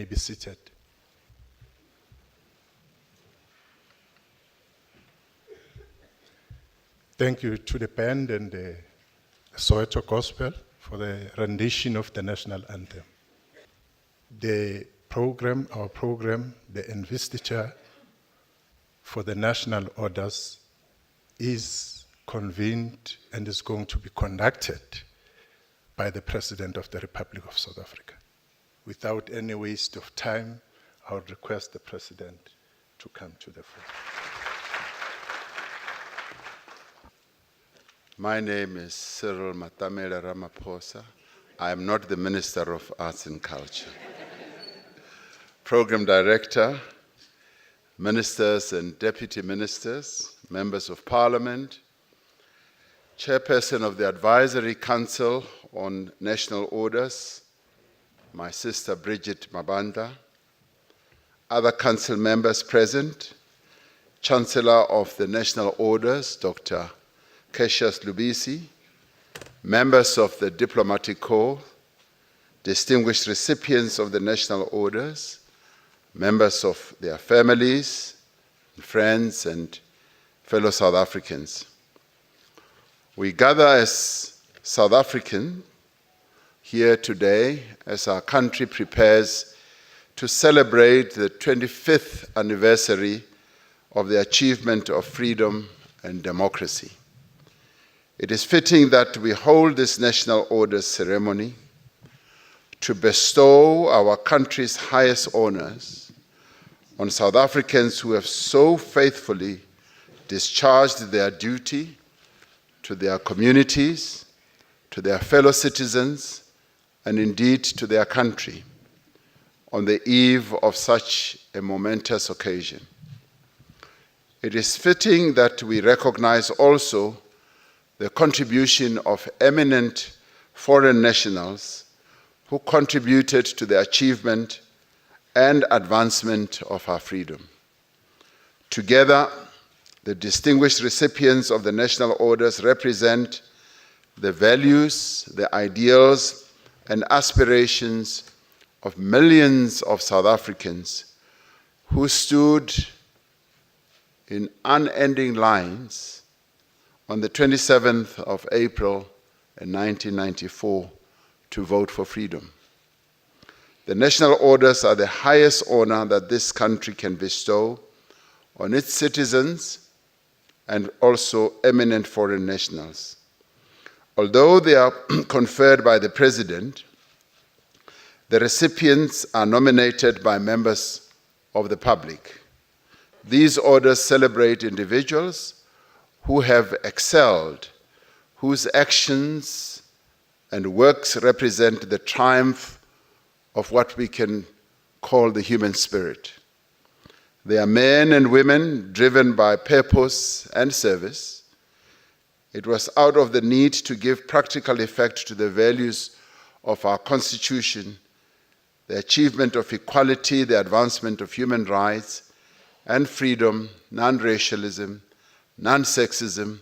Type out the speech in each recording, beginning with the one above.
be seated. Thank you to the band and the Soweto Gospel for the rendition of the national anthem. Our program, the investiture for the national orders is convened and is going to be conducted by the President of the Republic of South Africa. Without any waste of time, I would request the President to come to the floor. My name is Cyril Matamela Ramaphosa. I am not the Minister of Arts and Culture. Program Director, Ministers and Deputy Ministers, Members of Parliament, Chairperson of the Advisory Council on National Orders, my sister Bridget Mabanda, other council members present, Chancellor of the National Orders, Dr. Cassius Lubisi, members of the Diplomatic Corps, distinguished recipients of the National Orders, members of their families, friends, and fellow South Africans. We gather as South Africans here today as our country prepares to celebrate the 25th anniversary of the achievement of freedom and democracy. It is fitting that we hold this National Orders ceremony to bestow our country's highest honors on South Africans who have so faithfully discharged their duty to their communities, to their fellow citizens, and indeed to their country on the eve of such a momentous occasion. It is fitting that we recognize also the contribution of eminent foreign nationals who contributed to the achievement and advancement of our freedom. Together, the distinguished recipients of the National Orders represent the values, the ideals, and aspirations of millions of South Africans who stood in unending lines on the 27th of April in 1994 to vote for freedom. The National Orders are the highest honor that this country can bestow on its citizens and also eminent foreign nationals. Although they are conferred by the President, the recipients are nominated by members of the public. These orders celebrate individuals who have excelled, whose actions and works represent the triumph of what we can call the human spirit. They are men and women driven by purpose and service. It was out of the need to give practical effect to the values of our Constitution, the achievement of equality, the advancement of human rights and freedom, non-racialism, non-sexism,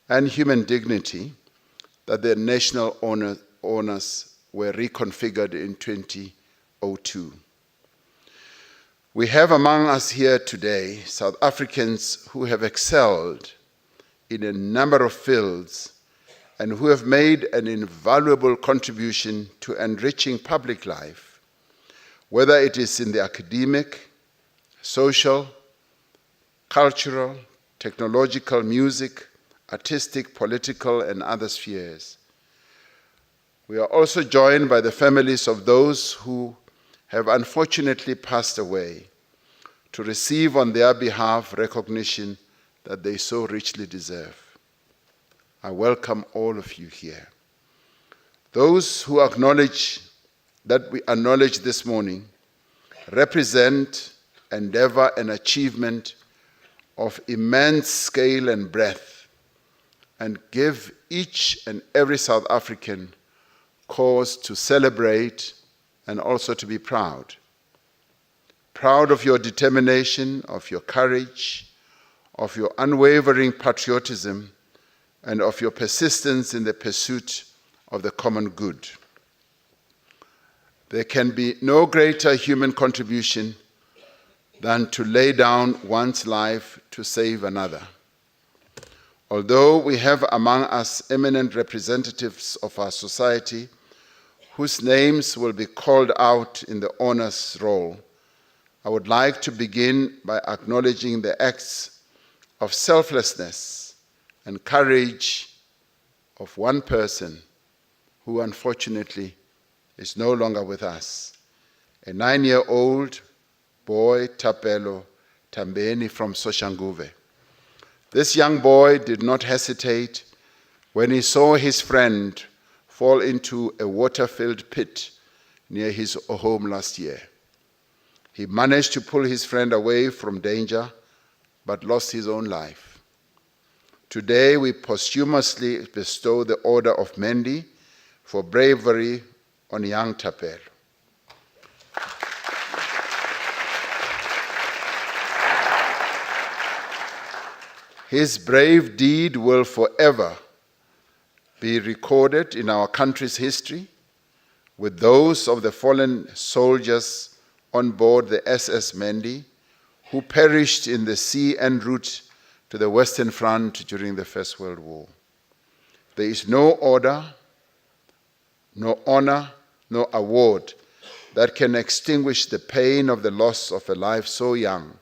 and human dignity, that the national honors were reconfigured in 2002. We have among us here today South Africans who have excelled in a number of fields and who have made an invaluable contribution to enriching public life, whether it is in the academic, social, cultural, technological, music, artistic, political, and other spheres. We are also joined by the families of those who have unfortunately passed away to receive on their behalf recognition that they so richly deserve. I welcome all of you here. Those who acknowledge that we acknowledge this morning represent endeavor and achievement of immense scale and breadth, and give each and every South African cause to celebrate and also to be proud. Proud of your determination, of your courage, of your unwavering patriotism, and of your persistence in the pursuit of the common good. There can be no greater human contribution than to lay down one's life to save another. Although we have among us eminent representatives of our society whose names will be called out in the honors roll, I would like to begin by acknowledging the acts of selflessness and courage of one person who unfortunately is no longer with us, a 9-year-old boy, Thapelo Tambeni from Soshanguve. This young boy did not hesitate when he saw his friend fall into a water-filled pit near his home last year. He managed to pull his friend away from danger, but lost his own life. Today, we posthumously bestow the Order of MENDI for bravery on young Thapelo. His brave deed will forever be recorded in our country's history with those of the fallen soldiers on board the SS MENDI who perished in the sea en route to the Western Front during the First World War. There is no order, no honor, no award that can extinguish the pain of the loss of a life so young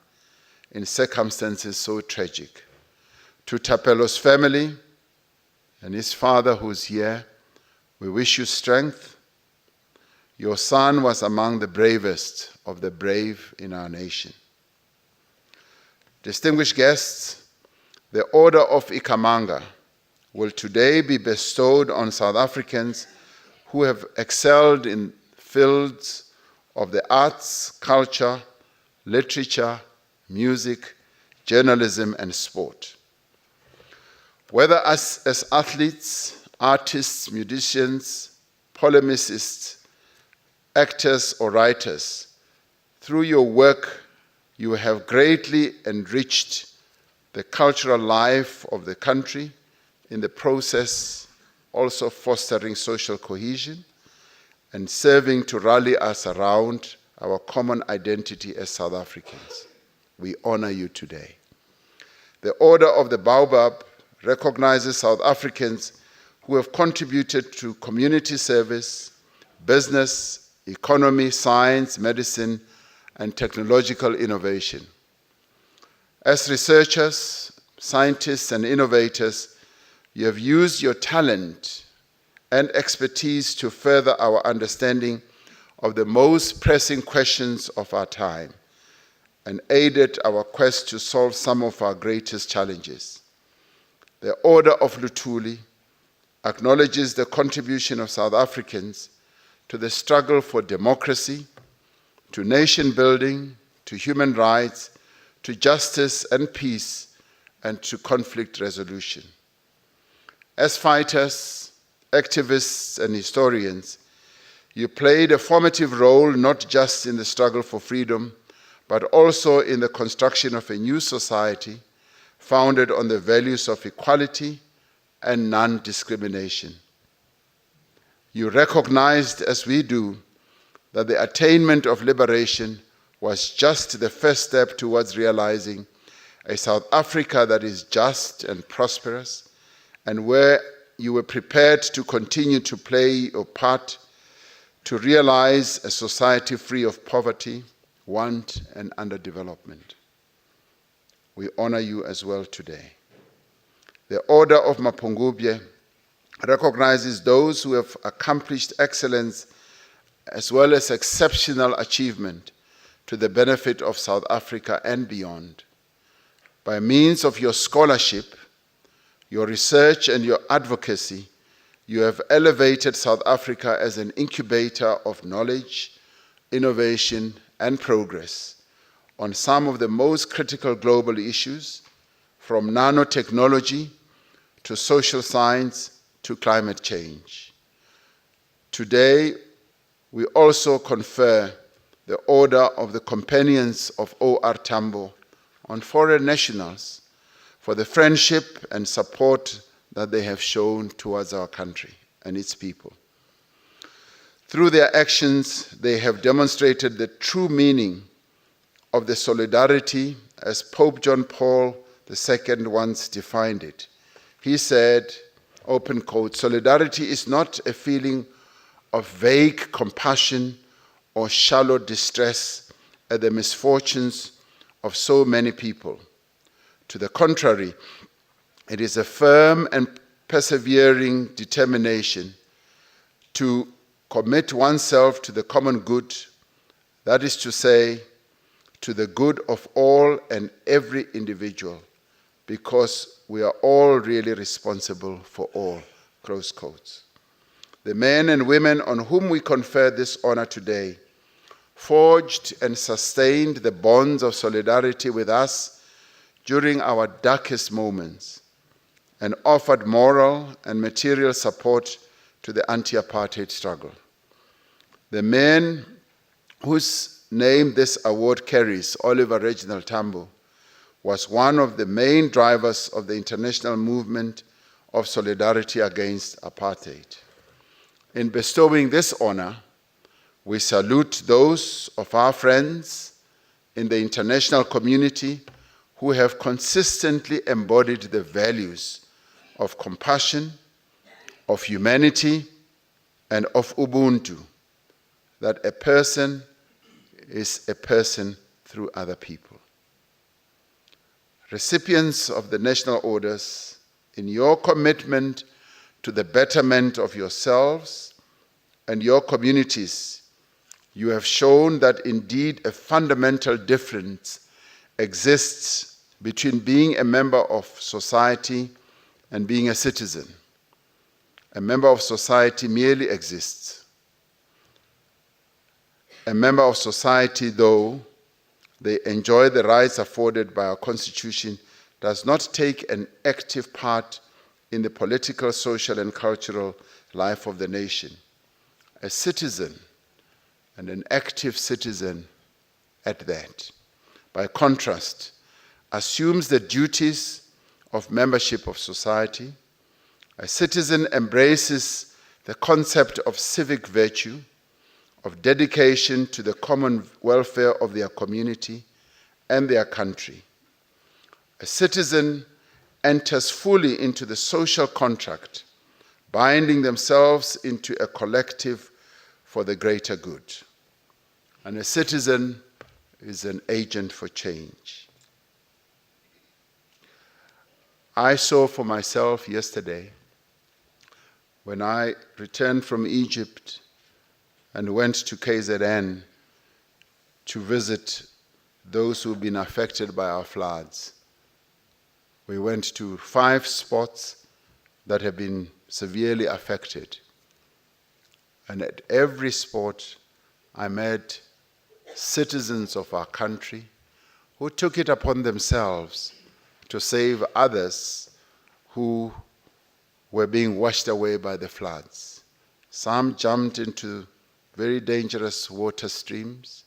in circumstances so tragic. To Thapelo's family and his father who's here, we wish you strength. Your son was among the bravest of the brave in our nation. Distinguished guests, the Order of IKHAMANGA will today be bestowed on South Africans who have excelled in fields of the arts, culture, literature, music, journalism, and sport. Whether as athletes, artists, musicians, polemicists, actors, or writers, through your work, you have greatly enriched the cultural life of the country, in the process also fostering social cohesion and serving to rally us around our common identity as South Africans. We honor you today. The Order of the BAOBAB recognizes South Africans who have contributed to community service, business, economy, science, medicine, and technological innovation. As researchers, scientists, and innovators, you have used your talent and expertise to further our understanding of the most pressing questions of our time and aided our quest to solve some of our greatest challenges. The Order of LUTHULI acknowledges the contribution of South Africans to the struggle for democracy, to nation building, to human rights, to justice and peace, and to conflict resolution. As fighters, activists, and historians, you played a formative role not just in the struggle for freedom, but also in the construction of a new society founded on the values of equality and non-discrimination. You recognized, as we do, that the attainment of liberation was just the first step towards realizing a South Africa that is just and prosperous, and where you were prepared to continue to play your part to realize a society free of poverty, want, and underdevelopment. We honor you as well today. The Order of Mapungubwe recognizes those who have accomplished excellence as well as exceptional achievement to the benefit of South Africa and beyond. By means of your scholarship, your research, and your advocacy, you have elevated South Africa as an incubator of knowledge, innovation, and progress on some of the most critical global issues, from nanotechnology to social science to climate change. Today, we also confer the Order of the Companions of O.R. Tambo on foreign nationals for the friendship and support that they have shown towards our country and its people. Through their actions, they have demonstrated the true meaning of the solidarity as Pope John Paul II once defined it. He said, open quote, "Solidarity is not a feeling of vague compassion or shallow distress at the misfortunes of so many people. To the contrary, it is a firm and persevering determination to commit oneself to the common good, that is to say, to the good of all and every individual, because we are all really responsible for all," close quotes. The men and women on whom we confer this honor today forged and sustained the bonds of solidarity with us during our darkest moments and offered moral and material support to the anti-apartheid struggle. The man whose name this award carries, Oliver Reginald Tambo, was one of the main drivers of the international movement of solidarity against apartheid. In bestowing this honor, we salute those of our friends in the international community who have consistently embodied the values of compassion, of humanity, and of Ubuntu, that a person is a person through other people. Recipients of the national orders, in your commitment to the betterment of yourselves and your communities, you have shown that indeed a fundamental difference exists between being a member of society and being a citizen. A member of society merely exists. A member of society, though they enjoy the rights afforded by our Constitution, does not take an active part in the political, social, and cultural life of the nation. A citizen, and an active citizen at that, by contrast, assumes the duties of membership of society. A citizen embraces the concept of civic virtue, of dedication to the common welfare of their community and their country. A citizen enters fully into the social contract, binding themselves into a collective for the greater good. And a citizen is an agent for change. I saw for myself yesterday, when I returned from Egypt and went to KZN to visit those who've been affected by our floods. We went to 5 spots that have been severely affected. And at every spot, I met citizens of our country who took it upon themselves to save others who were being washed away by the floods. Some jumped into very dangerous water streams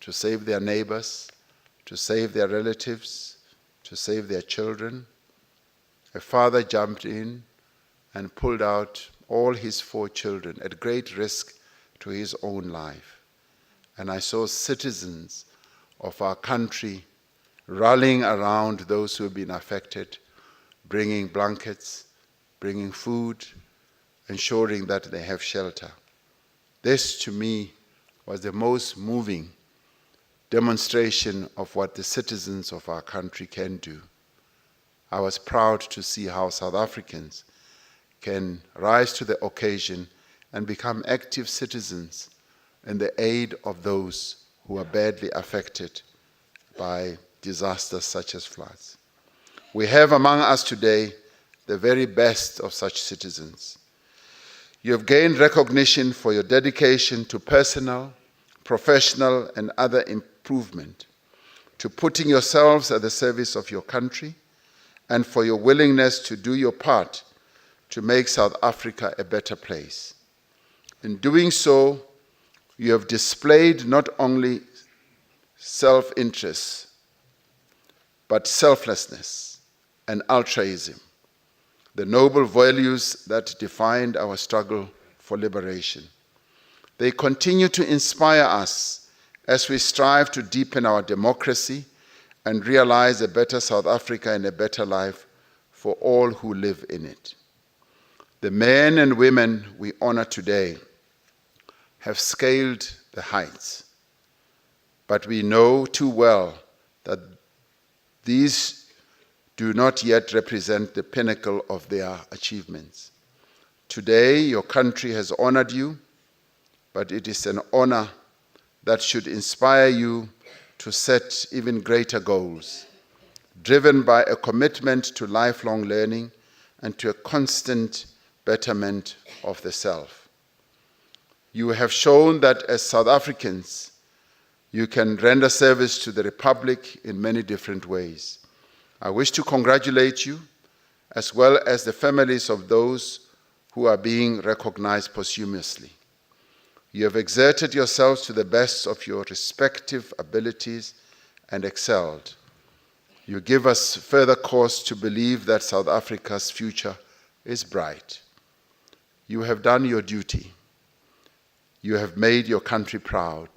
to save their neighbors, to save their relatives, to save their children. A father jumped in and pulled out all his 4 children at great risk to his own life. And I saw citizens of our country rallying around those who have been affected, bringing blankets, bringing food, ensuring that they have shelter. This, to me, was the most moving demonstration of what the citizens of our country can do. I was proud to see how South Africans can rise to the occasion and become active citizens in the aid of those who are badly affected by disasters such as floods. We have among us today the very best of such citizens. You have gained recognition for your dedication to personal, professional, and other improvement, to putting yourselves at the service of your country, and for your willingness to do your part to make South Africa a better place. In doing so, you have displayed not only self-interest, but selflessness and altruism, the noble values that defined our struggle for liberation. They continue to inspire us as we strive to deepen our democracy and realize a better South Africa and a better life for all who live in it. The men and women we honor today have scaled the heights, but we know too well that these do not yet represent the pinnacle of their achievements. Today, your country has honored you, but it is an honor that should inspire you to set even greater goals, driven by a commitment to lifelong learning and to a constant betterment of the self. You have shown that as South Africans, you can render service to the Republic in many different ways. I wish to congratulate you, as well as the families of those who are being recognized posthumously. You have exerted yourselves to the best of your respective abilities and excelled. You give us further cause to believe that South Africa's future is bright. You have done your duty. You have made your country proud,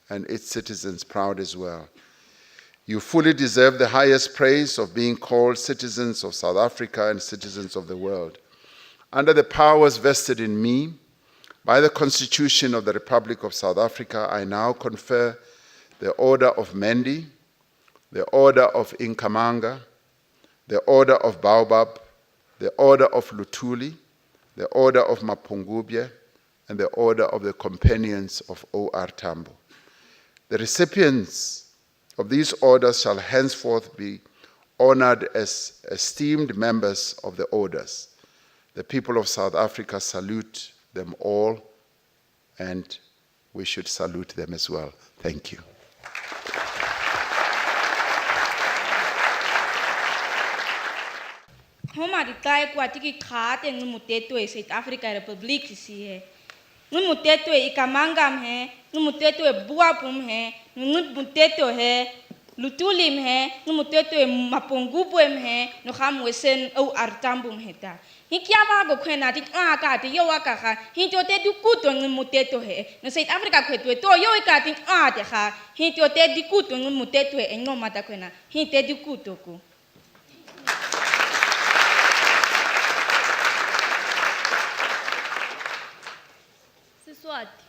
and its citizens proud as well. You fully deserve the highest praise of being called citizens of South Africa and citizens of the world. Under the powers vested in me by the Constitution of the Republic of South Africa, I now confer the Order of MENDI, the Order of IKHAMANGA, the Order of BAOBAB, the Order of LUTHULI, the Order of Mapungubwe, and the Order of the Companions of O.R. Tambo. The recipients of these orders shall henceforth be honored as esteemed members of the orders. The people of South Africa salute them all, and we should salute them as well. Thank you. Homa di tai kwa tiki khate ngumuteto e South Africa Republic si he. Ngumuteto e IKHAMANGA he, ngumuteto e BAOBAB he, ngumuteto he LUTHULI he, ngumuteto e Mapungubwe he, no khamwesen O.R. Tambo he ta. Hikiaba go kwena ti ka ti yo ka ga, hinto te du kuto ngumuteto he. No South Africa kwetwe to yo ka ti te ga, hinto te di kuto ngumuteto e ngomata kwena, hinte di kuto ku. Siswati.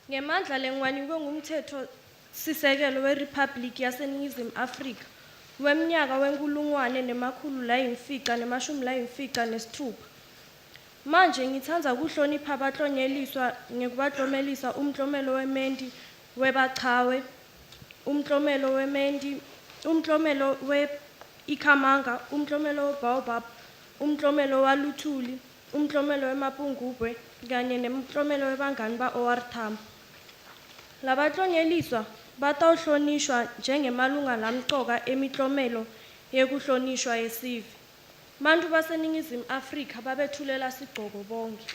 Ngemandla lengwanikwe ngumthetho sisekelo weRepublic yaseNingizimu Afrika weminyaka wenkulungwane nemakhulu layimfica nemashumi layimfica nesithupha. Manje ngithanza ukuhlonipha abahlonyeliswa ngekubahlomelisa umhlomelo weMendi webachawe, umhlomelo weMendi, umhlomelo we-IKHAMANGA, umhlomelo weBAOBAB, umhlomelo waLUTHULI, umhlomelo weMapungubwe kanye nemhlomelo webangani ba-O.R. Tambo. Labahlonyeliswa batawuhlonishwa njengemalunga lamqoka emihlomelo yekuhlonishwa yesive. Bantu baseNingizimu Afrika babethulela sigqoko bonke.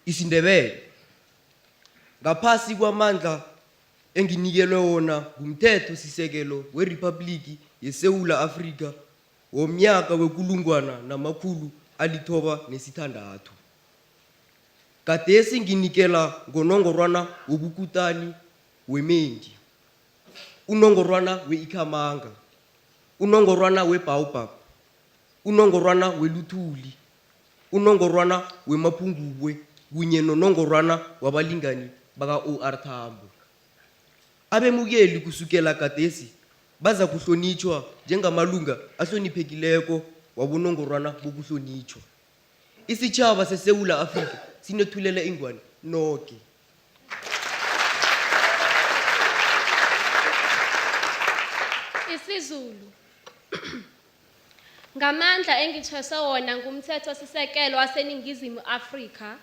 IsiNdebele ngaphasi kwamandla enginikelwe wona ngumthetho sisekelo weRepubliki yeSewula Afrika womnyaka wekulungwana namakhulu alithoba nesithandathu. Gadesi nginikela ngonongorwana wobukutani weMendi, unongorwana we-IKHAMANGA, unongorwana weBAOBAB, unongorwana weLUTHULI, unongorwana weMapungubwe kunye nonongorwana wabalingani baka-O.R. Tambo. Abemukeli kusukela gadesi baza kuhlonitshwa njengamalunga ahloniphekileko wabonongorwana bokuhlonitshwa. Isitjhaba seSewula Afrika sinethulela ingwani noke. IsiZulu. Ngamandla engithwese wona ngumthetho sisekelo waseNingizimu Afrika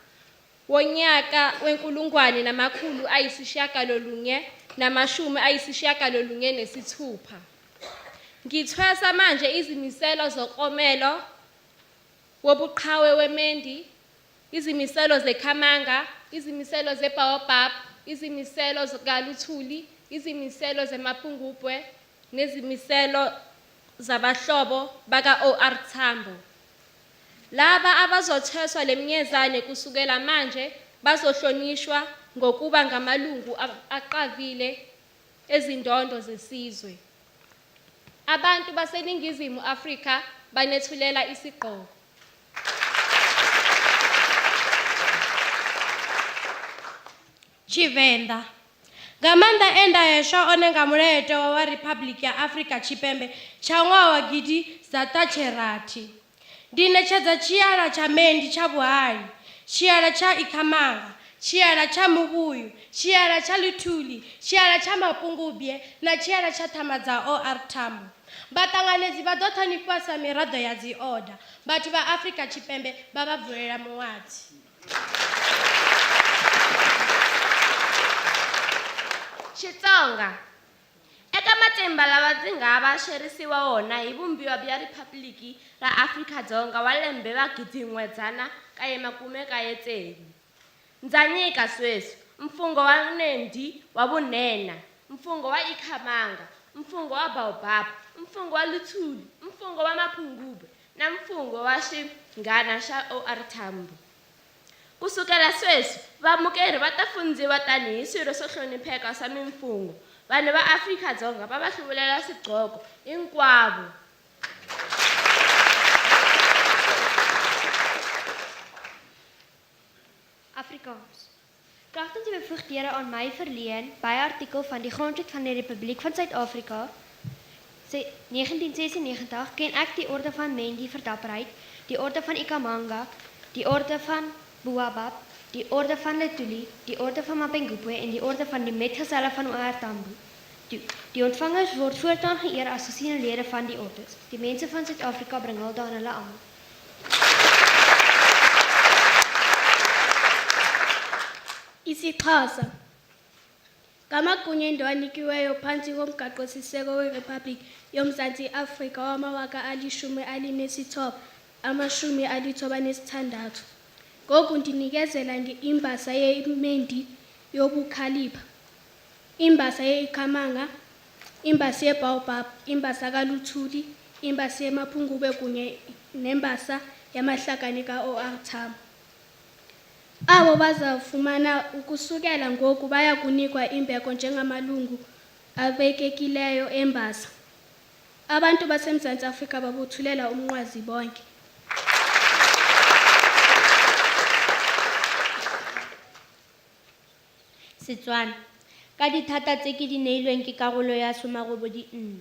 wonyaka wenkulungwane namakhulu ayisishiyagalolunye namashumi ayisishiyagalolunye nesithupha. Ngithwesa manje izimiselo zokomelo wobuqhawe weMendi, izimiselo zeIKHAMANGA, izimiselo zeBAOBAB, izimiselo zikaLUTHULI, izimiselo zeMapungubwe nezimiselo zabahlobo baka OR Tambo. Laba abazotheswa lemnyezane kusukela manje bazohlonishwa ngokuba ngamalungu aqavile ezindondo zesizwe. Abantu baseNingizimu Afrika banethulela isigqoko. Chivenda. Gamanda enda yesha one nga mulayotewa wa Republic ya Afrika Tshipembe tsha ṅwaha wa gidi za ṱahe-rathi. Ndi ṋetshedza tshiyala tsha MENDI tsha vhuhali, tshiyala tsha IKHAMANGA, tshiyala tsha muvhuyu, tshiyala tsha LUTHULI, tshiyala tsha mapungubwe na tshiyala tsha ṱhama dza OR Tambo. Vhaṱanganedzi vha ḓo ṱhonifhiwa sa miraḓo ya dzi oda. Vhathu vha Afrika Tshipembe vha vha vulela muṅwadzi. Xitsonga. Eka matimba lawa ndzi nga va xerisiwa wona hi vumbiwa bya Riphabliki ra Afrika-Dzonga wa lembe va 1990. Ndza nyika sweswi mfungho wa MENDI wa vunhenha, mfungho wa IKHAMANGA, mfungho wa BAOBAB, mfungho wa LUTHULI, mfungho wa mapungubwe na mfungho wa xinghana xa OR Tambo. Kusukela sweswi vaamukeri va ta fundziwa tanihi swirho swo hlonipheka swa mimfungo. Vanhu va Afrika-Dzonga va va hluvulela swigqoko hinkwavo. Afrikaans. Kragtens die bevoegdhede aan my verleen by artikel van die Grondwet van die Republiek van Suid-Afrika 1996 ken ek die orde van MENDI vir dapperheid, die orde van IKHAMANGA, die orde van BAOBAB, die orde van LUTHULI, die orde van Mapungubwe en die orde van die metgeselle van OR Tambo. Die ontvangers word voortaan geëer as gesiene lede van die ordes. Die mense van Suid-Afrika bring hulde aan hulle almal. IsiXhosa. Ngamagunya endiwanikiweyo phantsi komgaqo-siseko weRiphabhlikhi yoMzantsi Afrika wama-1996. Ngoku ndinikezela imbasa yeMENDI yobukhalipha, imbasa ye-IKHAMANGA, imbasa ye-BAOBAB, imbasa kaLUTHULI, imbasa yemapungubwe kunye nembasa yamahlakani ka-OR Tambo. Abo bazafumana ukusukela ngoku baya kunikwa imbeko njengamalungu abekekileyo embasa. Abantu baseMzantsi Afrika babuthulela umnqwazi bonke. Setswana. Ka dithata tse ke di neilweng ke karolo ya 14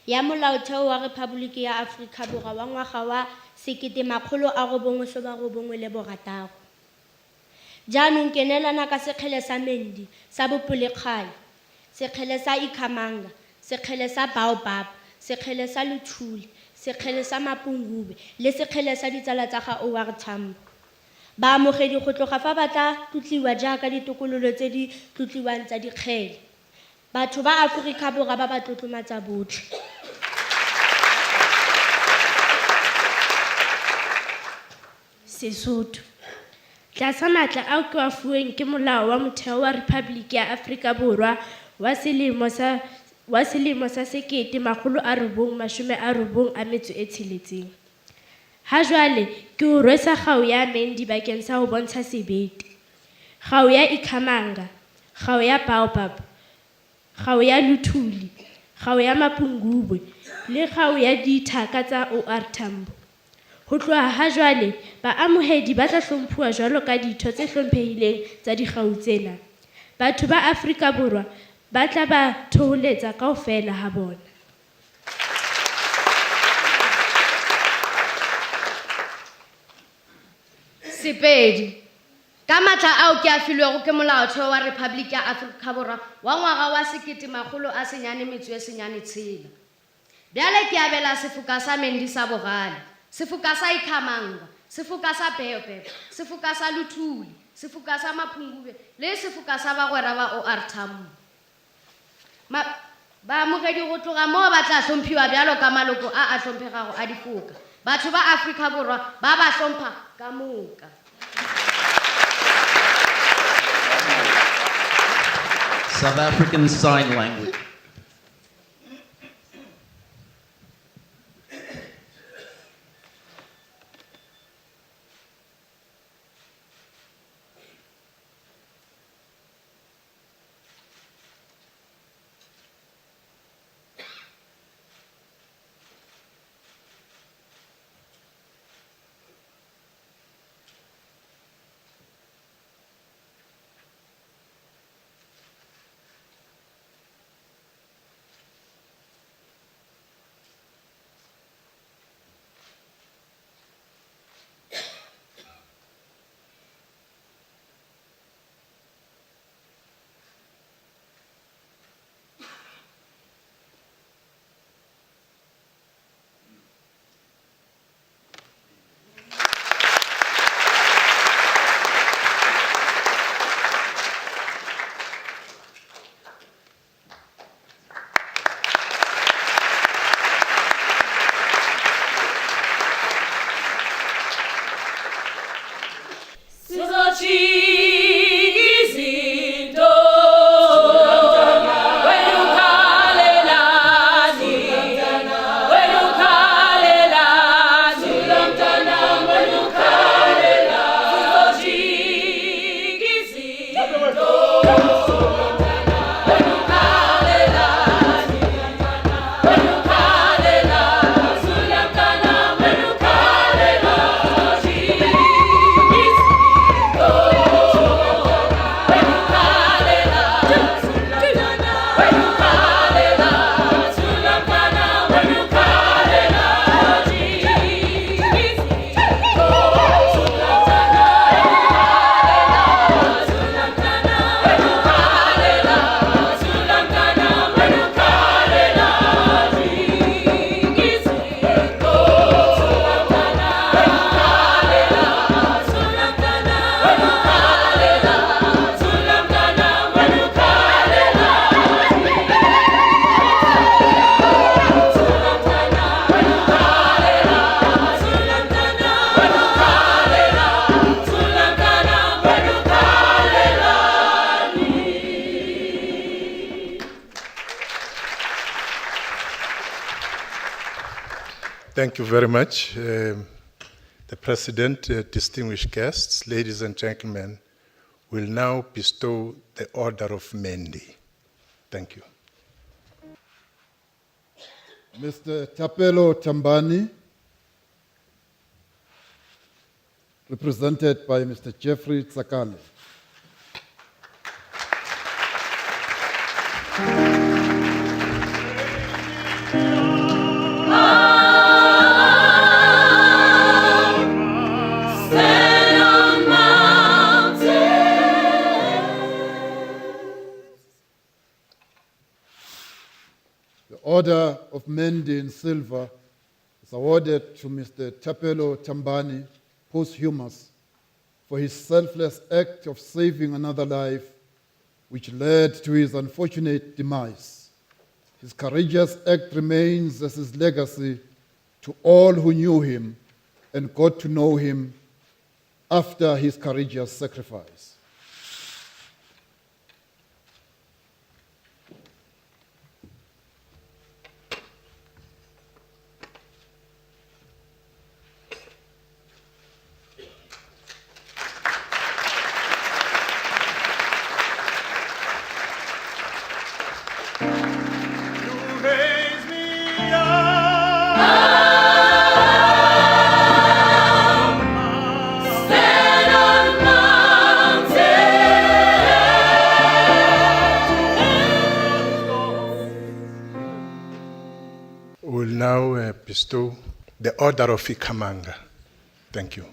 ya molaotheo wa Rephaboliki ya Afrika Borwa wa ngwaga wa 1996. Jaanong ke neelana ka sekgele sa MENDI sa bopolekgale, sekgele sa IKHAMANGA, sekgele sa BAOBAB, sekgele sa LUTHULI, sekgele sa mapungubwe le sekgele sa ditsala tsa ga OR Tambo. Baamogedi go tloga fa ba tla tlotliwa jaaka ditokololo tse di tlotliwang tsa dikgele. Batho ba Aforika Borwa ba ba tlotlomatsa botlhe. Sesotho. Tlasa matla ao ke wa fuweng ke molao wa motheo wa Rephaboliki ya Afrika Borwa wa selemo sa 1996. Ha jwale ke o rwesa kgao ya MENDI bakeng sa ho bontsha sebete. Kgao ya IKHAMANGA, kgao ya BAOBAB, kgao ya LUTHULI, kgao ya mapungubwe le kgao ya dithaka tsa OR Tambo. Ho tloha ha jwale baamohedi ba tla hlomphuwa jwalo ka ditho tse hlomphehileng tsa dikgau tsena. Batho ba Afrika Borwa ba tla ba thoholetsa kaofela ha bona. Sepedi. Ka matla ao ke a filwego ke molaotheo wa Rephaboliki ya Afrika Borwa wa ngwaga wa 1996. Bjale ke abela sefoka sa MENDI sa bogale, sefoka sa IKHAMANGA, sefoka sa BAOBAB, sefoka sa LUTHULI, sefoka sa mapungubwe le sefoka sa bagwera ba OR Tambo. Baamogedi go tloga moo ba tla hlomphiwa bjalo ka maloko a hlomphegago a difoka. Batho ba Afrika Borwa ba ba hlompha ka moka. South African Sign Language. Thank you very much. The President, distinguished guests, ladies and gentlemen, will now bestow the Order of MENDI. Thank you. Mr. Tapelo Tambani, represented by Mr. Jeffrey Tsakale. The Order of MENDI in silver is awarded to Mr. Tapelo Tambani, posthumous, for his selfless act of saving another life, which led to his unfortunate demise. His courageous act remains as his legacy to all who knew him and got to know him after his courageous sacrifice. We'll now bestow the Order of IKHAMANGA. Thank you.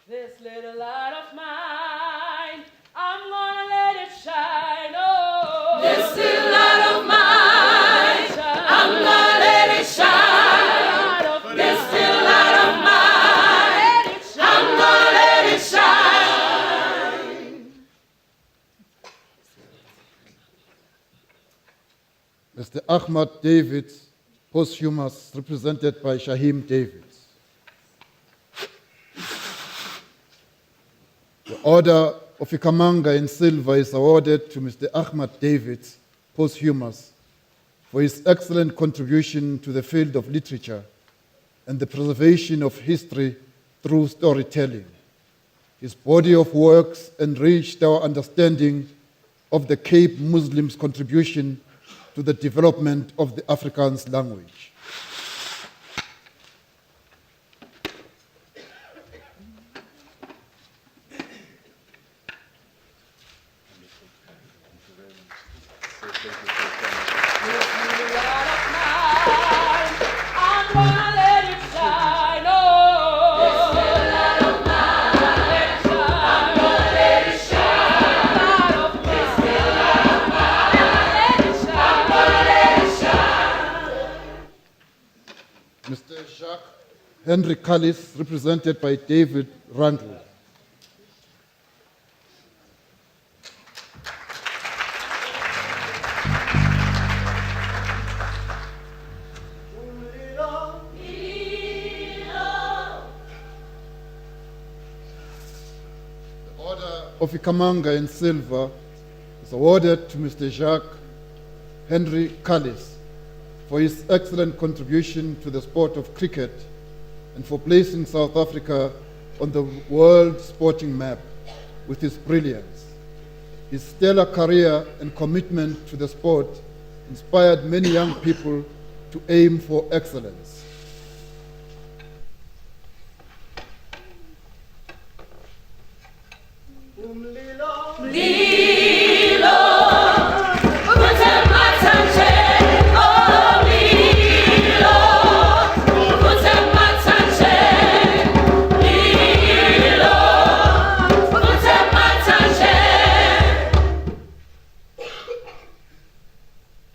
This little light of mine, I'm gonna let it shine. Oh, this little light of mine, I'm gonna let it shine. This little light of mine, I'm gonna let it shine. Mr. Ahmad David, posthumous, represented by Shahim David. The Order of IKHAMANGA in silver is awarded to Mr. Ahmad David, posthumous, for his excellent contribution to the field of literature and the preservation of history through storytelling. His body of works enriched our understanding of the Cape Muslims' contribution to the development of the Afrikaans language. Mr. Jacques Henry Callis, represented by David Randall. The Order of IKHAMANGA in silver is awarded to Mr. Jacques Henry Callis for his excellent contribution to the sport of cricket and for placing South Africa on the world sporting map with his brilliance. His stellar career and commitment to the sport inspired many young people to aim for excellence.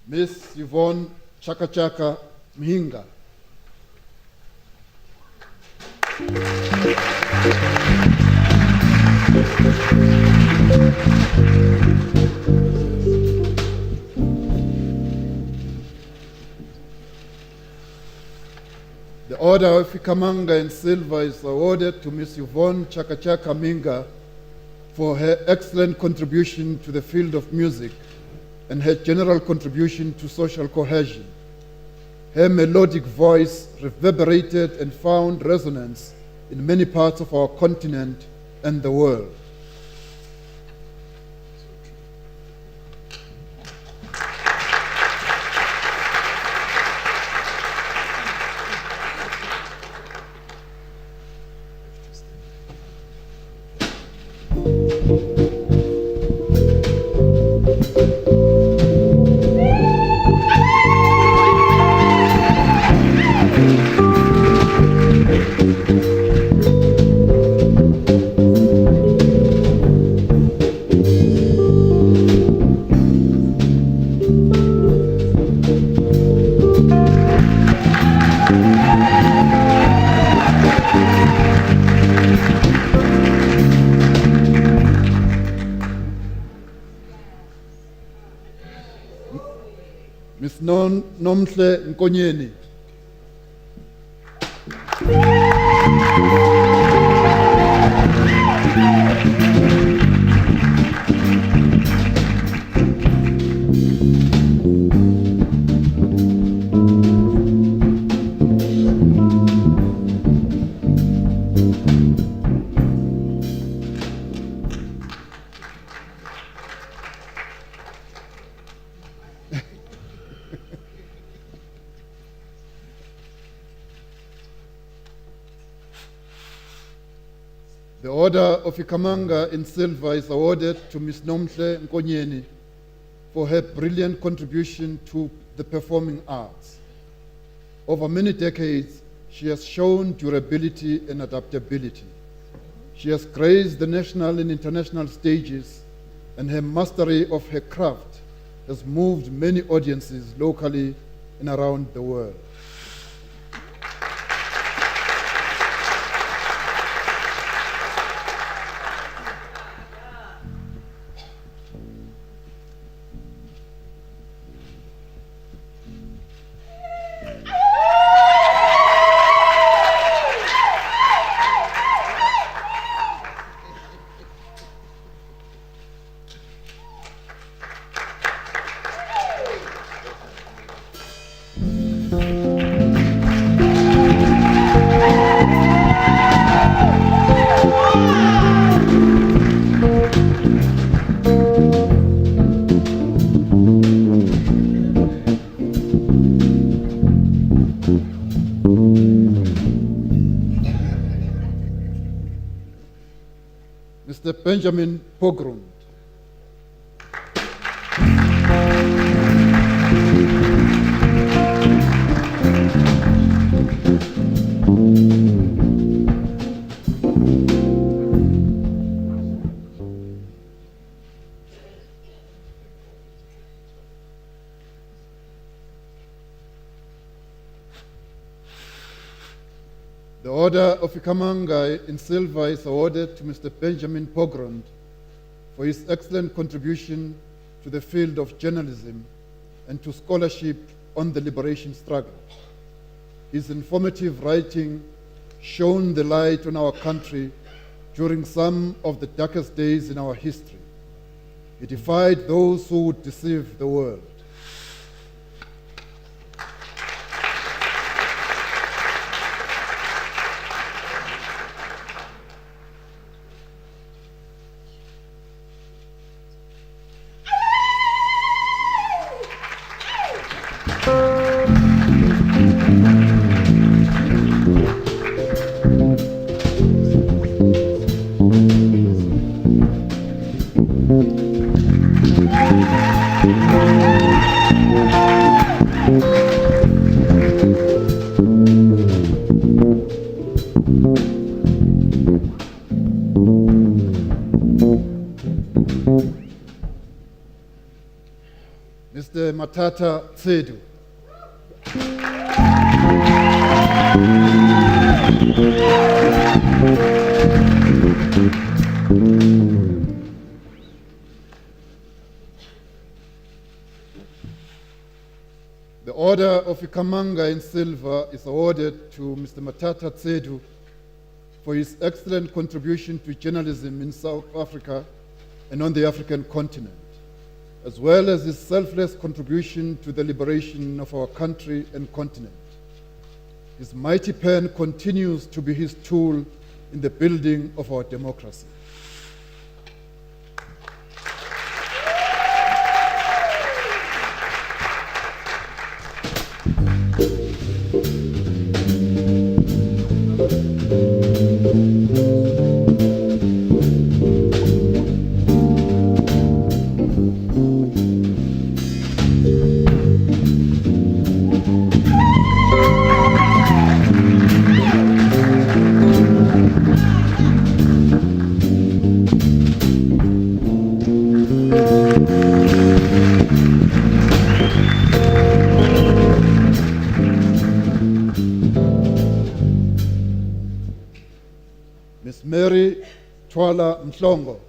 Miss Yvonne Chaka Chaka Mhinga. The Order of IKHAMANGA in silver is awarded to Miss Yvonne Chaka Chaka Mhinga for her excellent contribution to the field of music and her general contribution to social cohesion. Her melodic voice reverberated and found resonance in many parts of our continent and the world. Ms. Nomhle Nkonyeni. The Order of IKHAMANGA in silver is awarded to Ms. Nomhle Nkonyeni for her brilliant contribution to the performing arts. Over many decades, she has shown durability and adaptability. She has graced the national and international stages, and her mastery of her craft has moved many audiences locally and around the world. Mr. Benjamin Pogrund. The Order of IKHAMANGA in silver is awarded to Mr. Benjamin Pogrund for his excellent contribution to the field of journalism and to scholarship on the liberation struggle. His informative writing shone the light on our country during some of the darkest days in our history. He defied those who would deceive the world. Mr. Matata Tsedu. The Order of IKHAMANGA in silver is awarded to Mr. Matata Tsedu for his excellent contribution to journalism in South Africa and on the African continent. as well as his selfless contribution to the liberation of our country and continent. His mighty pen continues to be his tool in the building of our democracy. Ms. Mary Twala Mhlongo.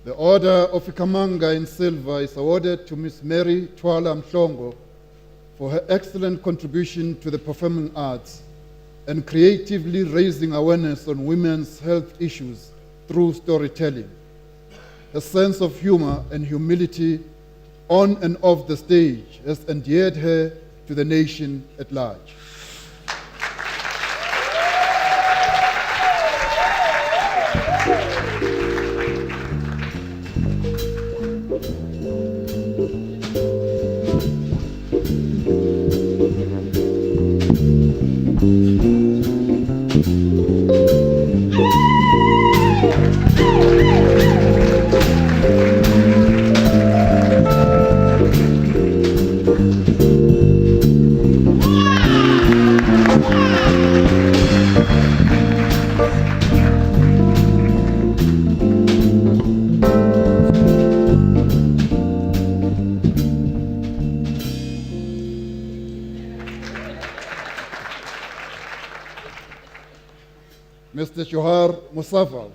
The Order of IKHAMANGA in silver is awarded to Ms. Mary Twala Mhlongo for her excellent contribution to the performing arts and creatively raising awareness on women's health issues through storytelling. Her sense of humor and humility on and off the stage has endeared her to the nation at large. Mr. Johar Musafal.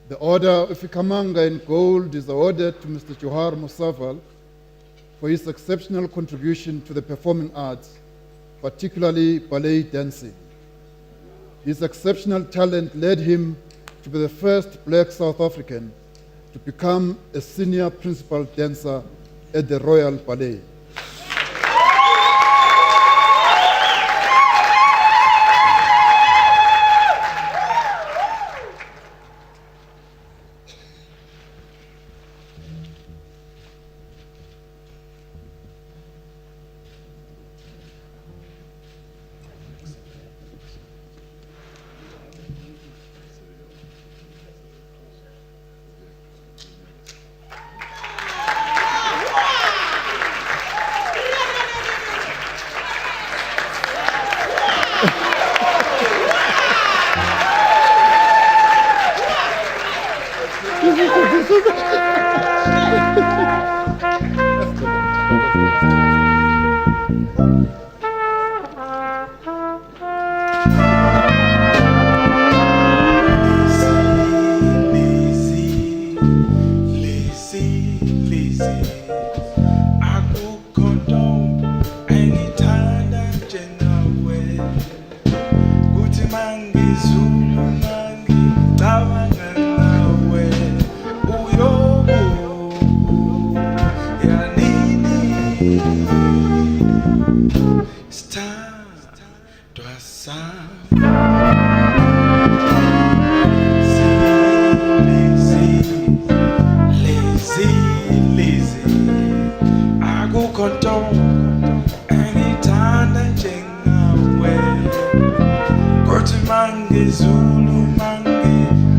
The Order of IKHAMANGA in gold is awarded to Mr. Johar Musafal for his exceptional contribution to the performing arts, particularly ballet dancing. His exceptional talent led him to be the first black South African to become a senior principal dancer at the Royal Ballet. Mangi Zulu Mangi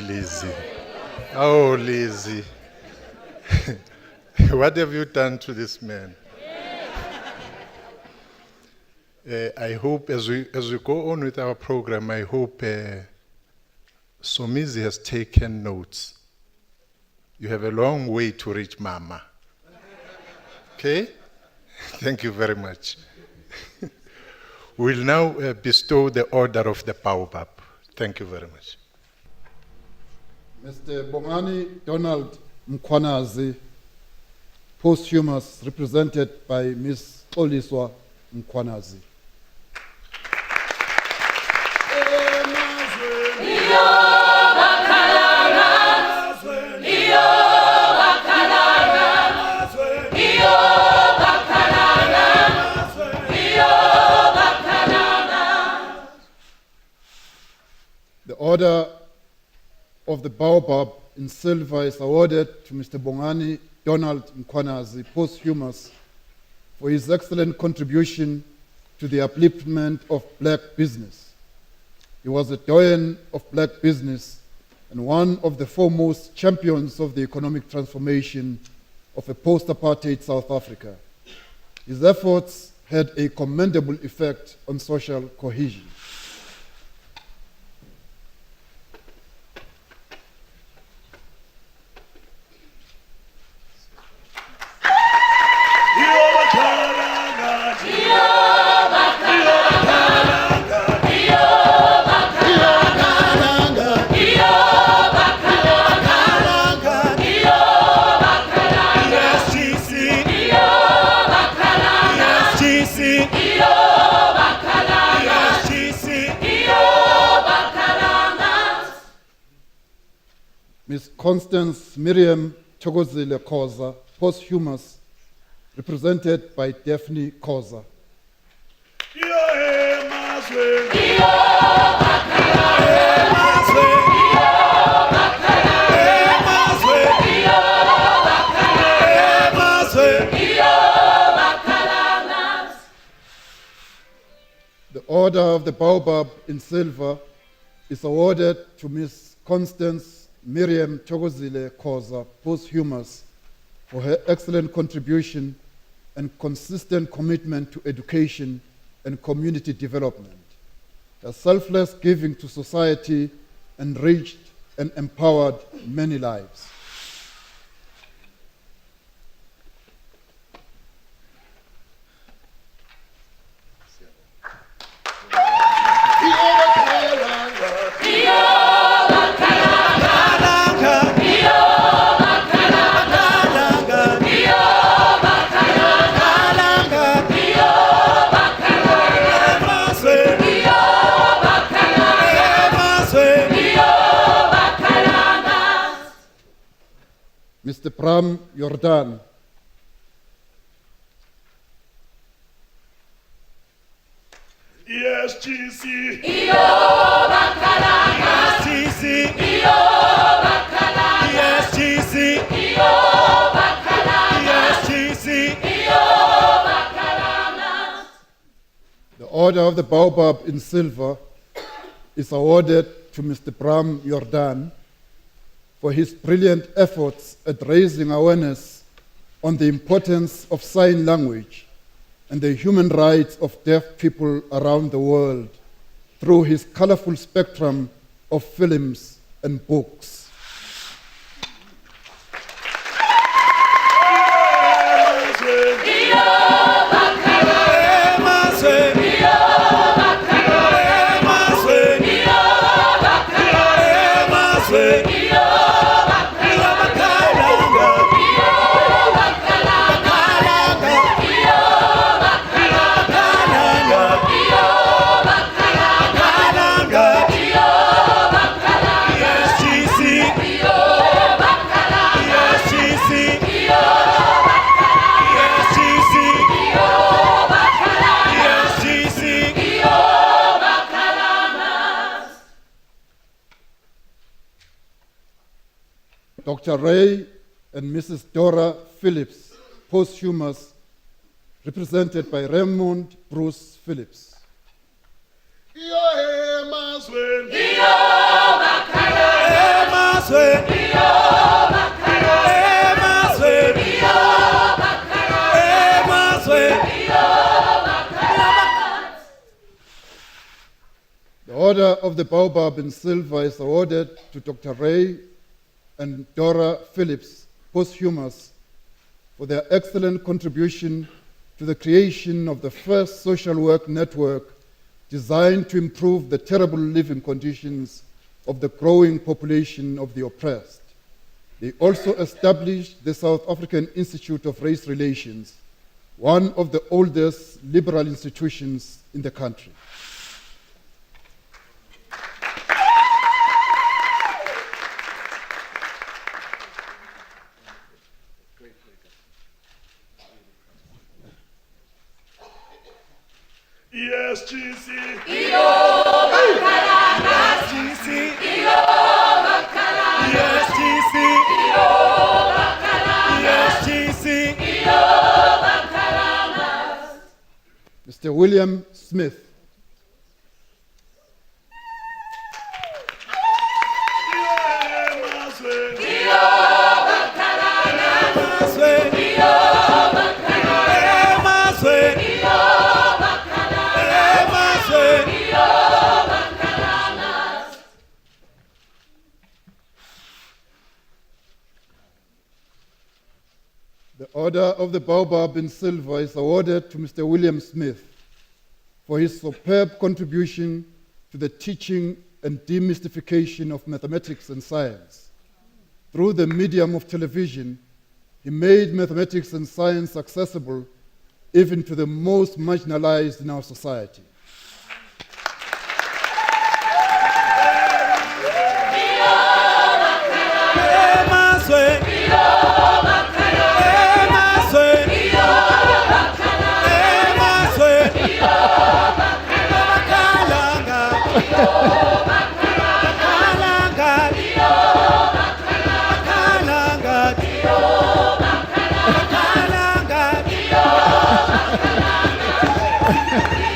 Lizzie. Oh, Lizzie. What have you done to this man? I hope as we go on with our program, I hope Somizi has taken notes. You have a long way to reach Mama. Okay? Thank you very much. We'll now bestow the order of the BAOBAB. Thank you very much. Mr. Bongani Donald Mkwanazi, posthumous, represented by Ms. Oliswa Mkwanazi. The Order of the BAOBAB in silver is awarded to Mr. Bongani Donald Mkwanazi, posthumous, for his excellent contribution to the upliftment of black business. He was a doyen of black business and one of the foremost champions of the economic transformation of a post-apartheid South Africa. His efforts had a commendable effect on social cohesion. Ms. Constance Miriam Thokozile Khoza, posthumous, represented by Daphne Khoza. The Order of the Baobab in silver is awarded to Ms. Constance Miriam Chokozile Khoza, posthumous, for her excellent contribution and consistent commitment to education and community development. Her selfless giving to society enriched and empowered many lives. Mr. Bram Jordan. Yes, GC. Iyo bakalanga. Yes, GC. Iyo bakalanga. Yes, GC. Iyo bakalanga. Yes, GC. Iyo bakalanga. The Order of the Baobab in silver is awarded to Mr. Bram Jordan for his brilliant efforts at raising awareness on the importance of sign language and the human rights of deaf people around the world through his colorful spectrum of films and books. Dr. Ray and Mrs. Dora Phillips, posthumous, represented by Raymond Bruce Phillips. The Order of the Baobab in silver is awarded to Dr. Ray and Dora Phillips, posthumous, for their excellent contribution to the creation of the first social work network designed to improve the terrible living conditions of the growing population of the oppressed. They also established the South African Institute of Race Relations, one of the oldest liberal institutions in the country. Yes, GC. Iyo bakalanga. Yes, GC. Iyo bakalanga. Yes, GC. Iyo bakalanga. Yes, GC. Iyo bakalanga. Mr. William Smith. Iyo bakalanga. Iyo The Order of the Baobab in silver is awarded to Mr. William Smith for his superb contribution to the teaching and demystification of mathematics and science. Through the medium of television, he made mathematics and science accessible even to the most marginalized in our society.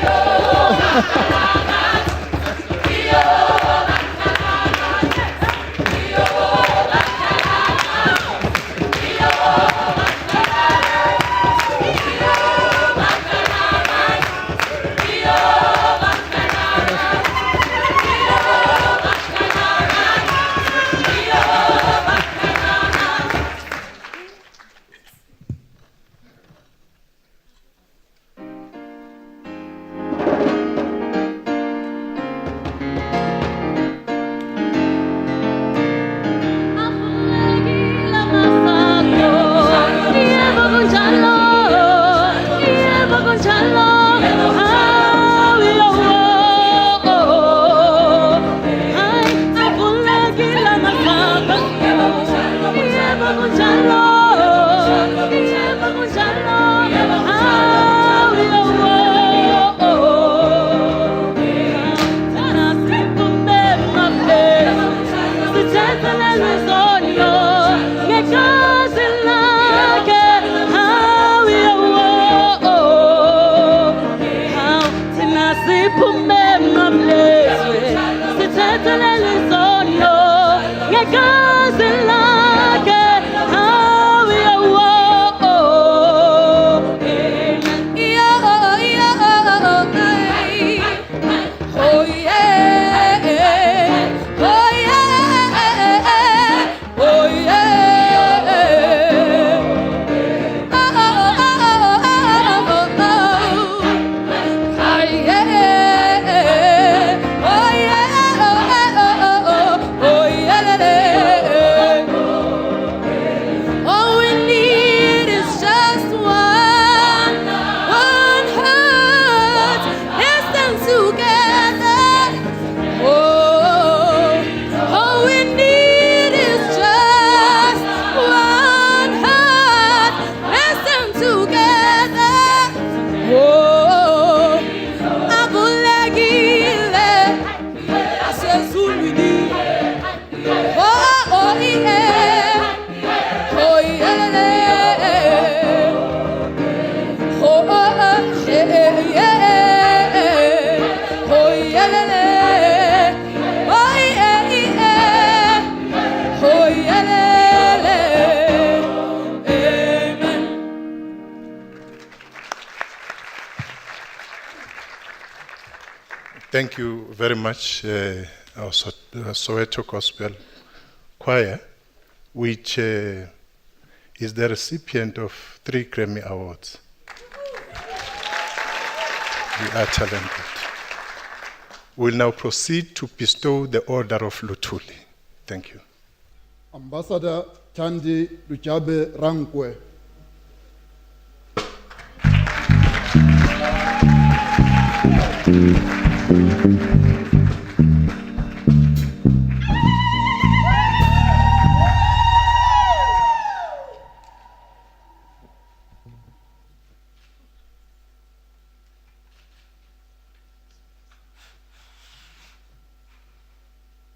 Iyo siphume mnqamlezwe sithethelele izono ngegazi lakhe hawe yawo oh yeah oh yeah oh all we need is just one heart listen together. All we need is just one heart listen together. Abulagile asezulwini oh yeah oh yeah oh yeah oh yeah oh yeah amen. Thank you very much, our Soweto Gospel Choir, which is the recipient of 3 Grammy Awards. We are talented. We'll now proceed to bestow the Order of Luthuli. Thank you. Ambassador Thandi Luchabe Rankwe.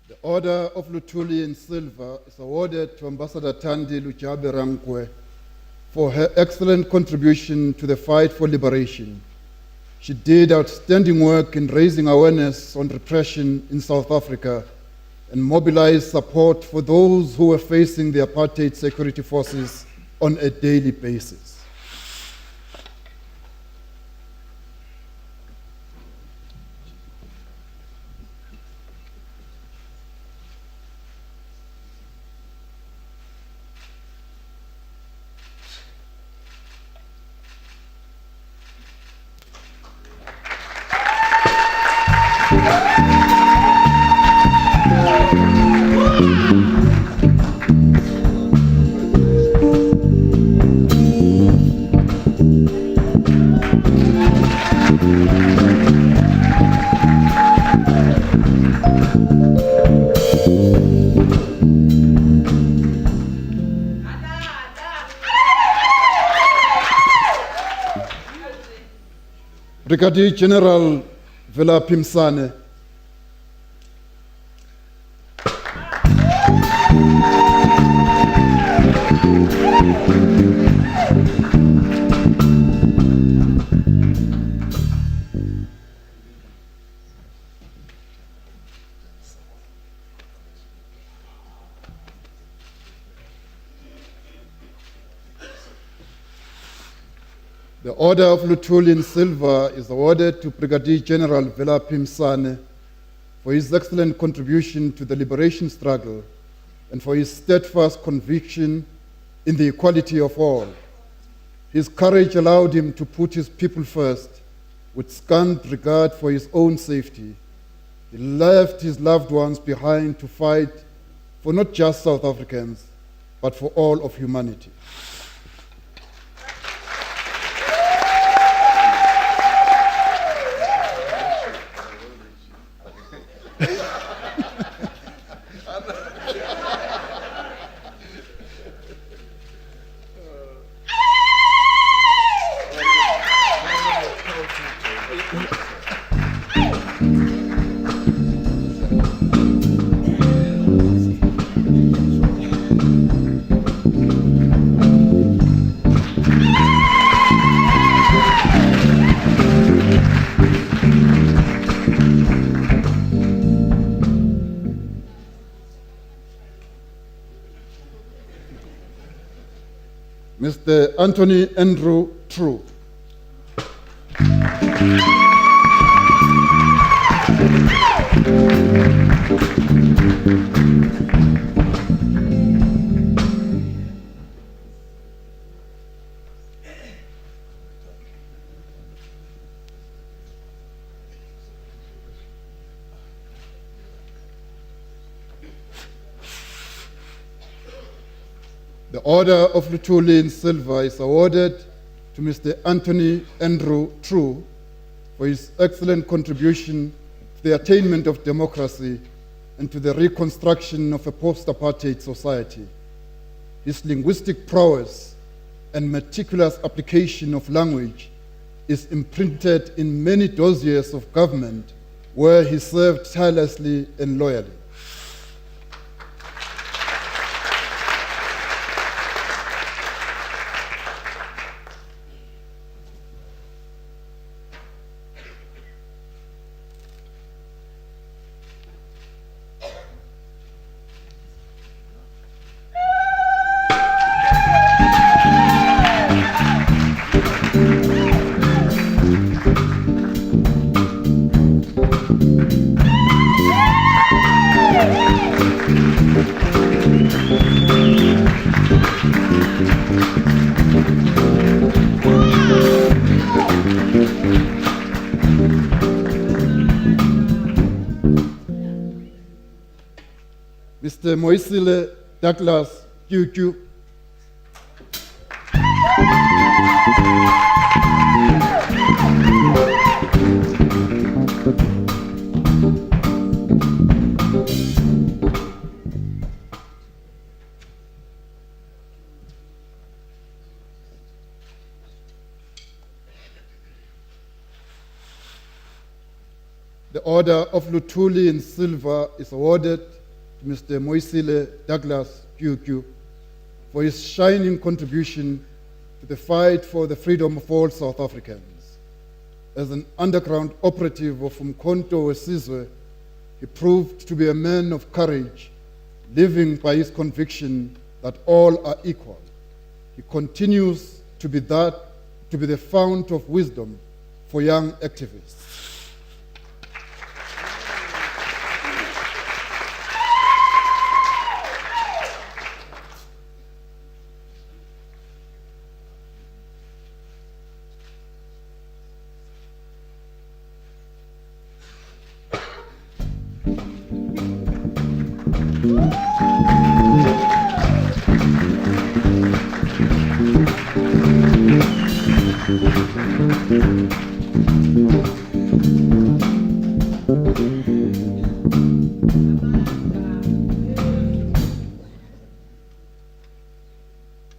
The Order of Luthuli in silver is awarded to Ambassador Thandi Luchabe Rankwe for her excellent contribution to the fight for liberation. She did outstanding work in raising awareness on repression in South Africa and mobilized support for those who were facing the apartheid security forces on a daily basis. Brigadier General Vela Pimsane. The Order of Luthuli in silver is awarded to Brigadier General Vela Pimsane for his excellent contribution to the liberation struggle and for his steadfast conviction in the equality of all. His courage allowed him to put his people first with scant regard for his own safety. He left his loved ones behind to fight for not just South Africans, but for all of humanity. Mr. Anthony Andrew True. The Order of LUTHULI in silver is awarded to Mr. Anthony Andrew True for his excellent contribution to the attainment of democracy and to the reconstruction of a post-apartheid society. His linguistic prowess and meticulous application of language is imprinted in many dossiers of government where he served tirelessly and loyally. Mr. Moisile Douglas Q. The Order of LUTHULI in silver is awarded to Mr. Moisile Douglas Q. for his shining contribution to the fight for the freedom of all South Africans. As an underground operative of Umkhonto weSizwe, he proved to be a man of courage, living by his conviction that all are equal. He continues to be the fount of wisdom for young activists.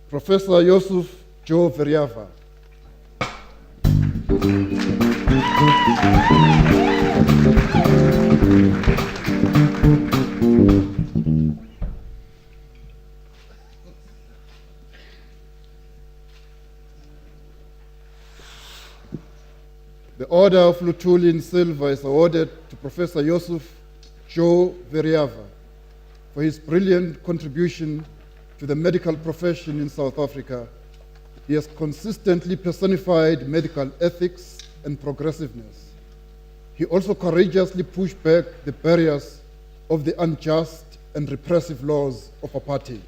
Professor Yusuf Joe Veriava. The Order of LUTHULI in silver is awarded to Professor Yusuf Joe Veriava for his brilliant contribution to the medical profession in South Africa. He has consistently personified medical ethics and progressiveness. He also courageously pushed back the barriers of the unjust and repressive laws of apartheid.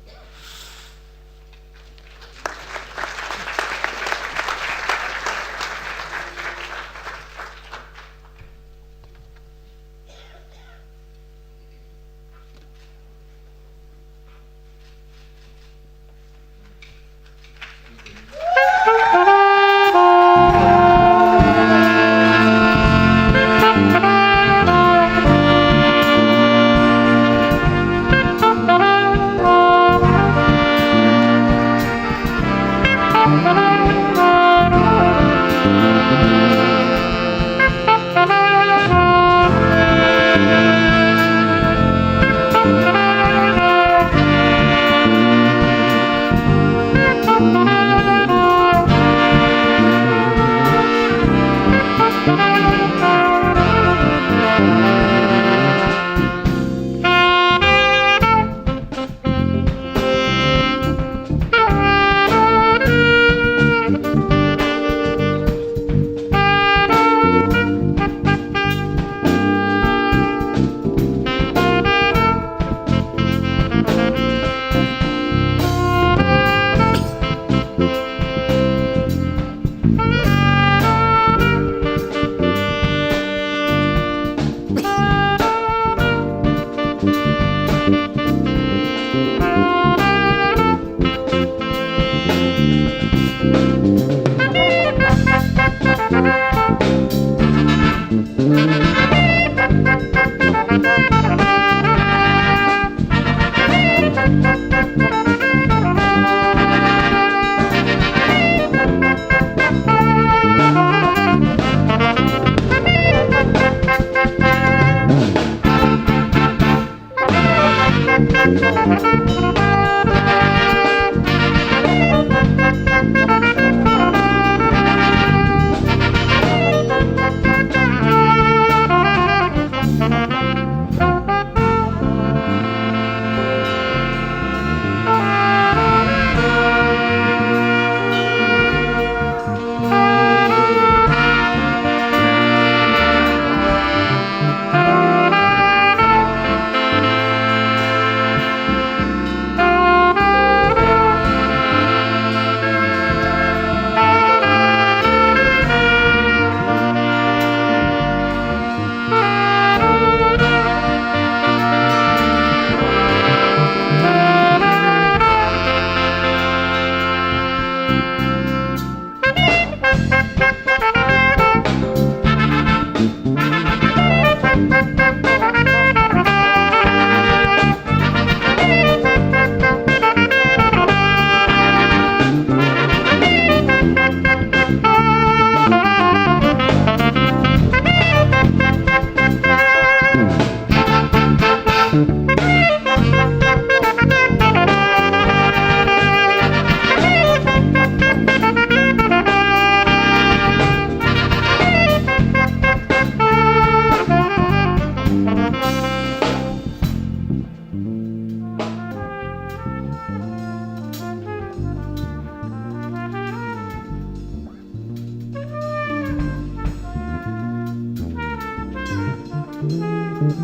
Thank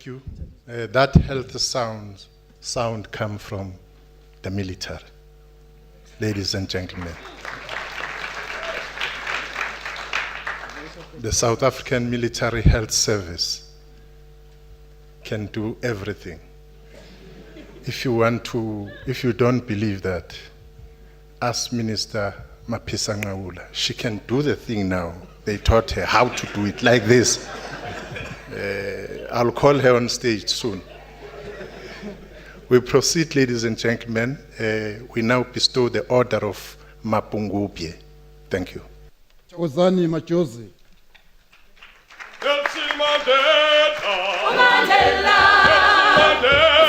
you. That health sound come from the military. Ladies and gentlemen, the South African Military Health Service can do everything. If you don't believe that, ask Minister Mapisa Ngaula. She can do the thing now. They taught her how to do it like this. I'll call her on stage soon. We proceed, ladies and gentlemen. We now bestow the order of Mapungubye. Thank you. Thokozani Machozi. Nelson Mandela. Mandela.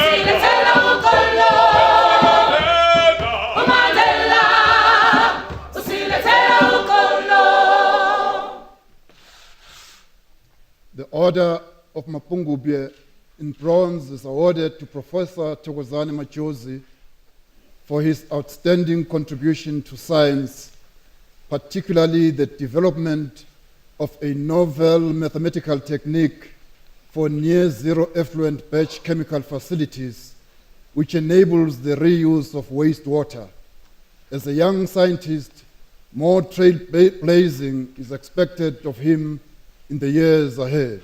Siletela ukolo. Mandela. Siletela ukolo. The order of Mapungubye in bronze is awarded to Professor Thokozani Machozi for his outstanding contribution to science, particularly the development of a novel mathematical technique for near-zero effluent batch chemical facilities, which enables the reuse of wastewater. As a young scientist, more trailblazing is expected of him in the years ahead.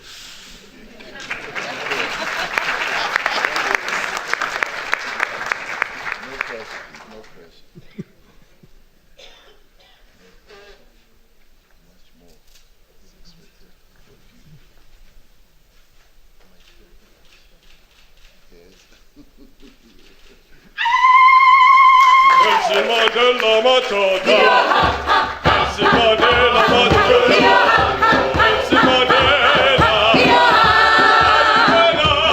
Nelson Mandela Machota. Nelson Mandela Machota. Nelson Mandela.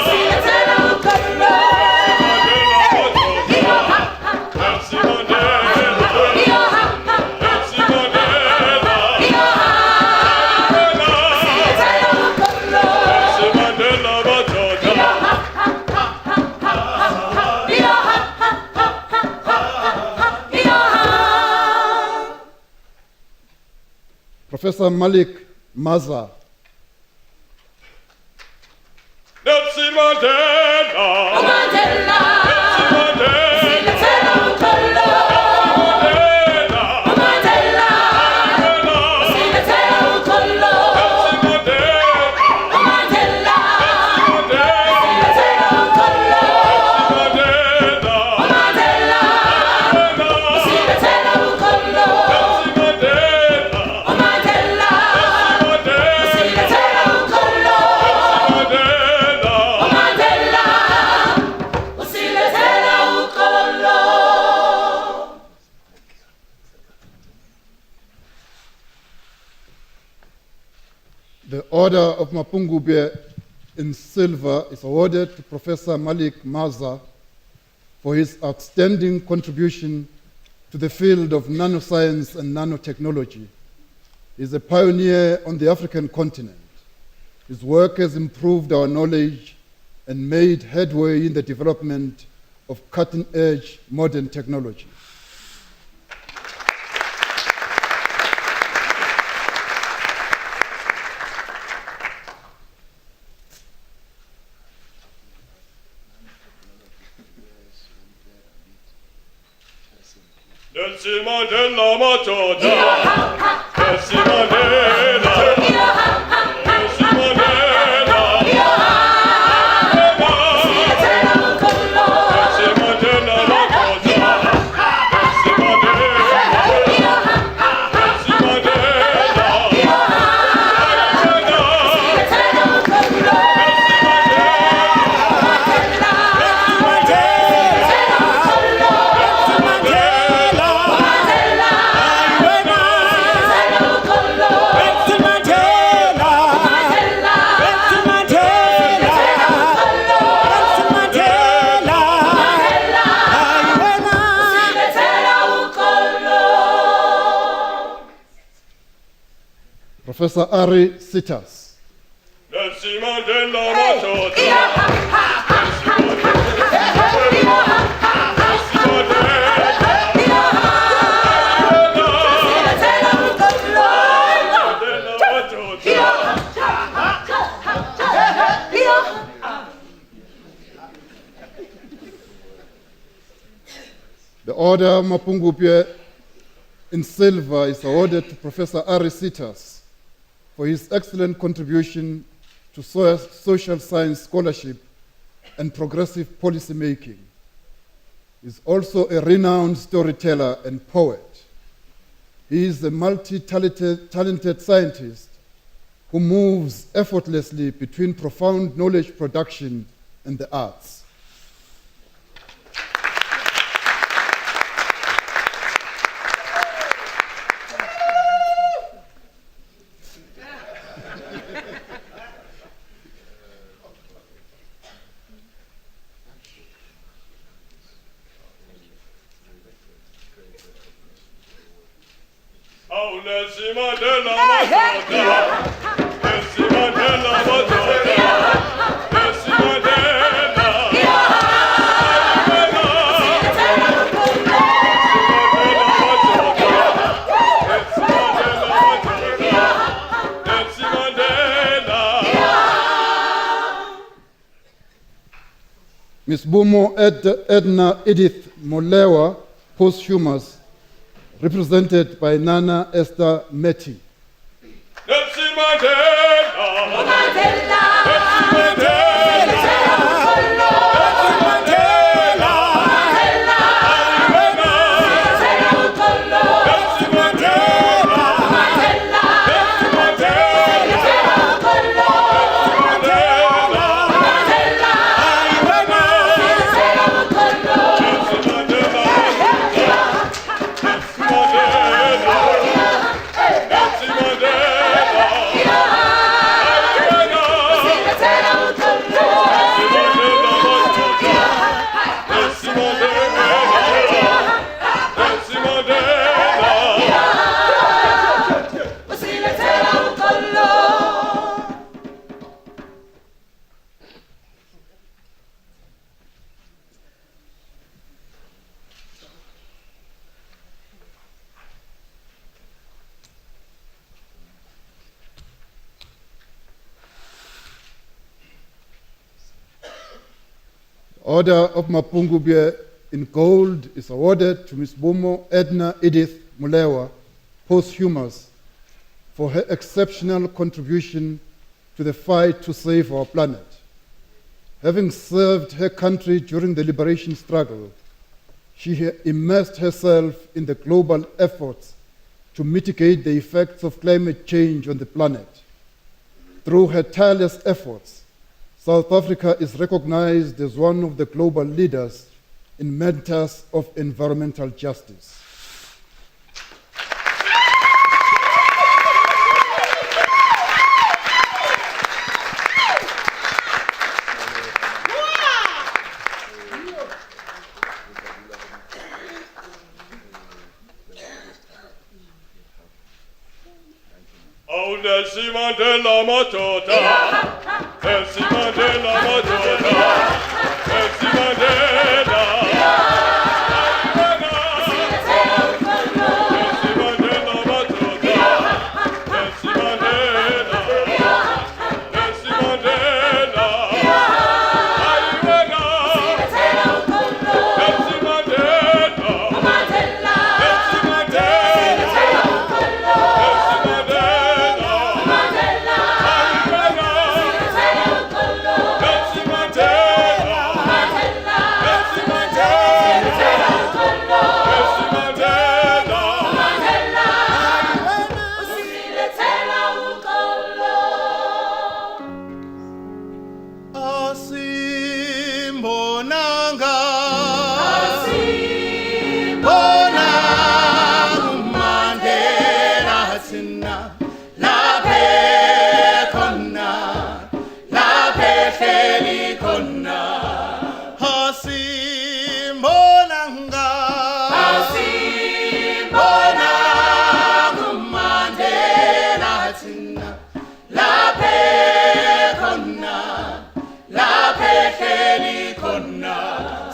Siletela ukolo. Nelson Mandela. Nelson Mandela. Siletela ukolo. Nelson Mandela Machota. Professor Malik Maza. Nelson Mandela. Mandela. Nelson Mandela. Siletela ukolo. Mandela. Siletela ukolo. Mandela. Siletela ukolo. Mandela. Siletela ukolo. Mandela. Siletela ukolo. Mandela. Usiletela ukolo. The Order of Mapungubye in silver is awarded to Professor Malik Maza for his outstanding contribution to the field of nanoscience and nanotechnology. He is a pioneer on the African continent. His work has improved our knowledge and made headway in the development of cutting-edge modern technology. Nelson Mandela Matota. Nelson Mandela. Nelson Mandela. Nelson Mandela Matota. Nelson Mandela. Nelson Professor Ari Sitas. Nelson Mandela Matota. The Order Mapungubwe in silver is awarded to Professor Ari Sitas for his excellent contribution to social science scholarship and progressive policy making. He is also a renowned storyteller and poet. He is a multi-talented scientist who moves effortlessly between profound knowledge production and the arts. Oh, Nelson Mandela Matota. Nelson Mandela Matota. Nelson Mandela. Nelson Mandela. Ms. Bumo Edna Edith Molewa, posthumous, represented by Nana Esther Meti. Nelson Mandela. Mandela. Nelson Mandela. Nelson Mandela. Nelson Mandela. Order of Mapungubwe in gold is awarded to Ms. Bumo Edna Edith Mulewa, posthumous, for her exceptional contribution to the fight to save our planet. Having served her country during the liberation struggle, she immersed herself in the global efforts to mitigate the effects of climate change on the planet. Through her tireless efforts, South Africa is recognized as one of the global leaders in matters of environmental justice. Oh, Nelson Mandela Matota. Nelson Mandela Matota. Asimbonanga. Asimbonanga uMandela thina laphe khona laphe hleli khona. Asimbonanga. Asimbonanga uMandela thina laphe khona laphe hleli khona.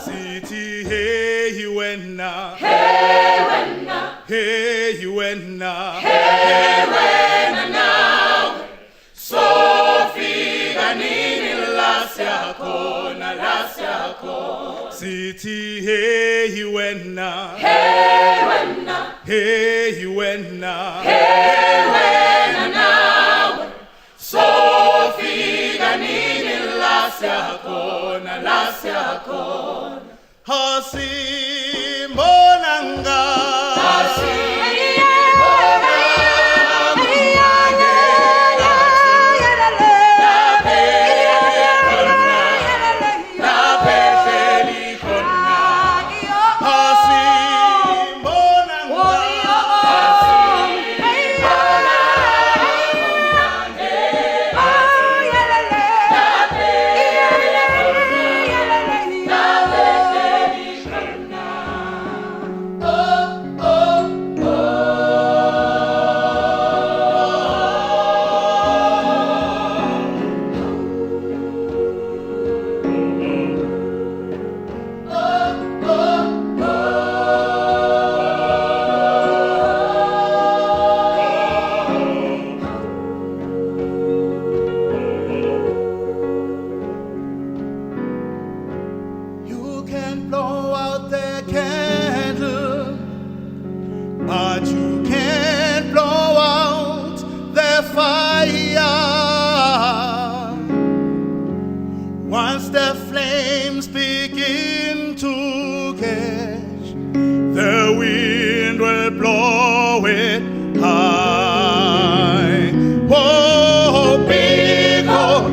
Sithi hey wena. Hey wena, Hey wena. hey wena nawe sofika nini la siyakhona la siyakhona. Sithi hey wena. Hey wena, Hey wena. hey wena nawe sofika nini la siyakhona la siyakhona. Asimbonanga. You can blow out the candle, but you can't blow out the fire. Once the flames begin to catch, the wind will blow it high. Oh, because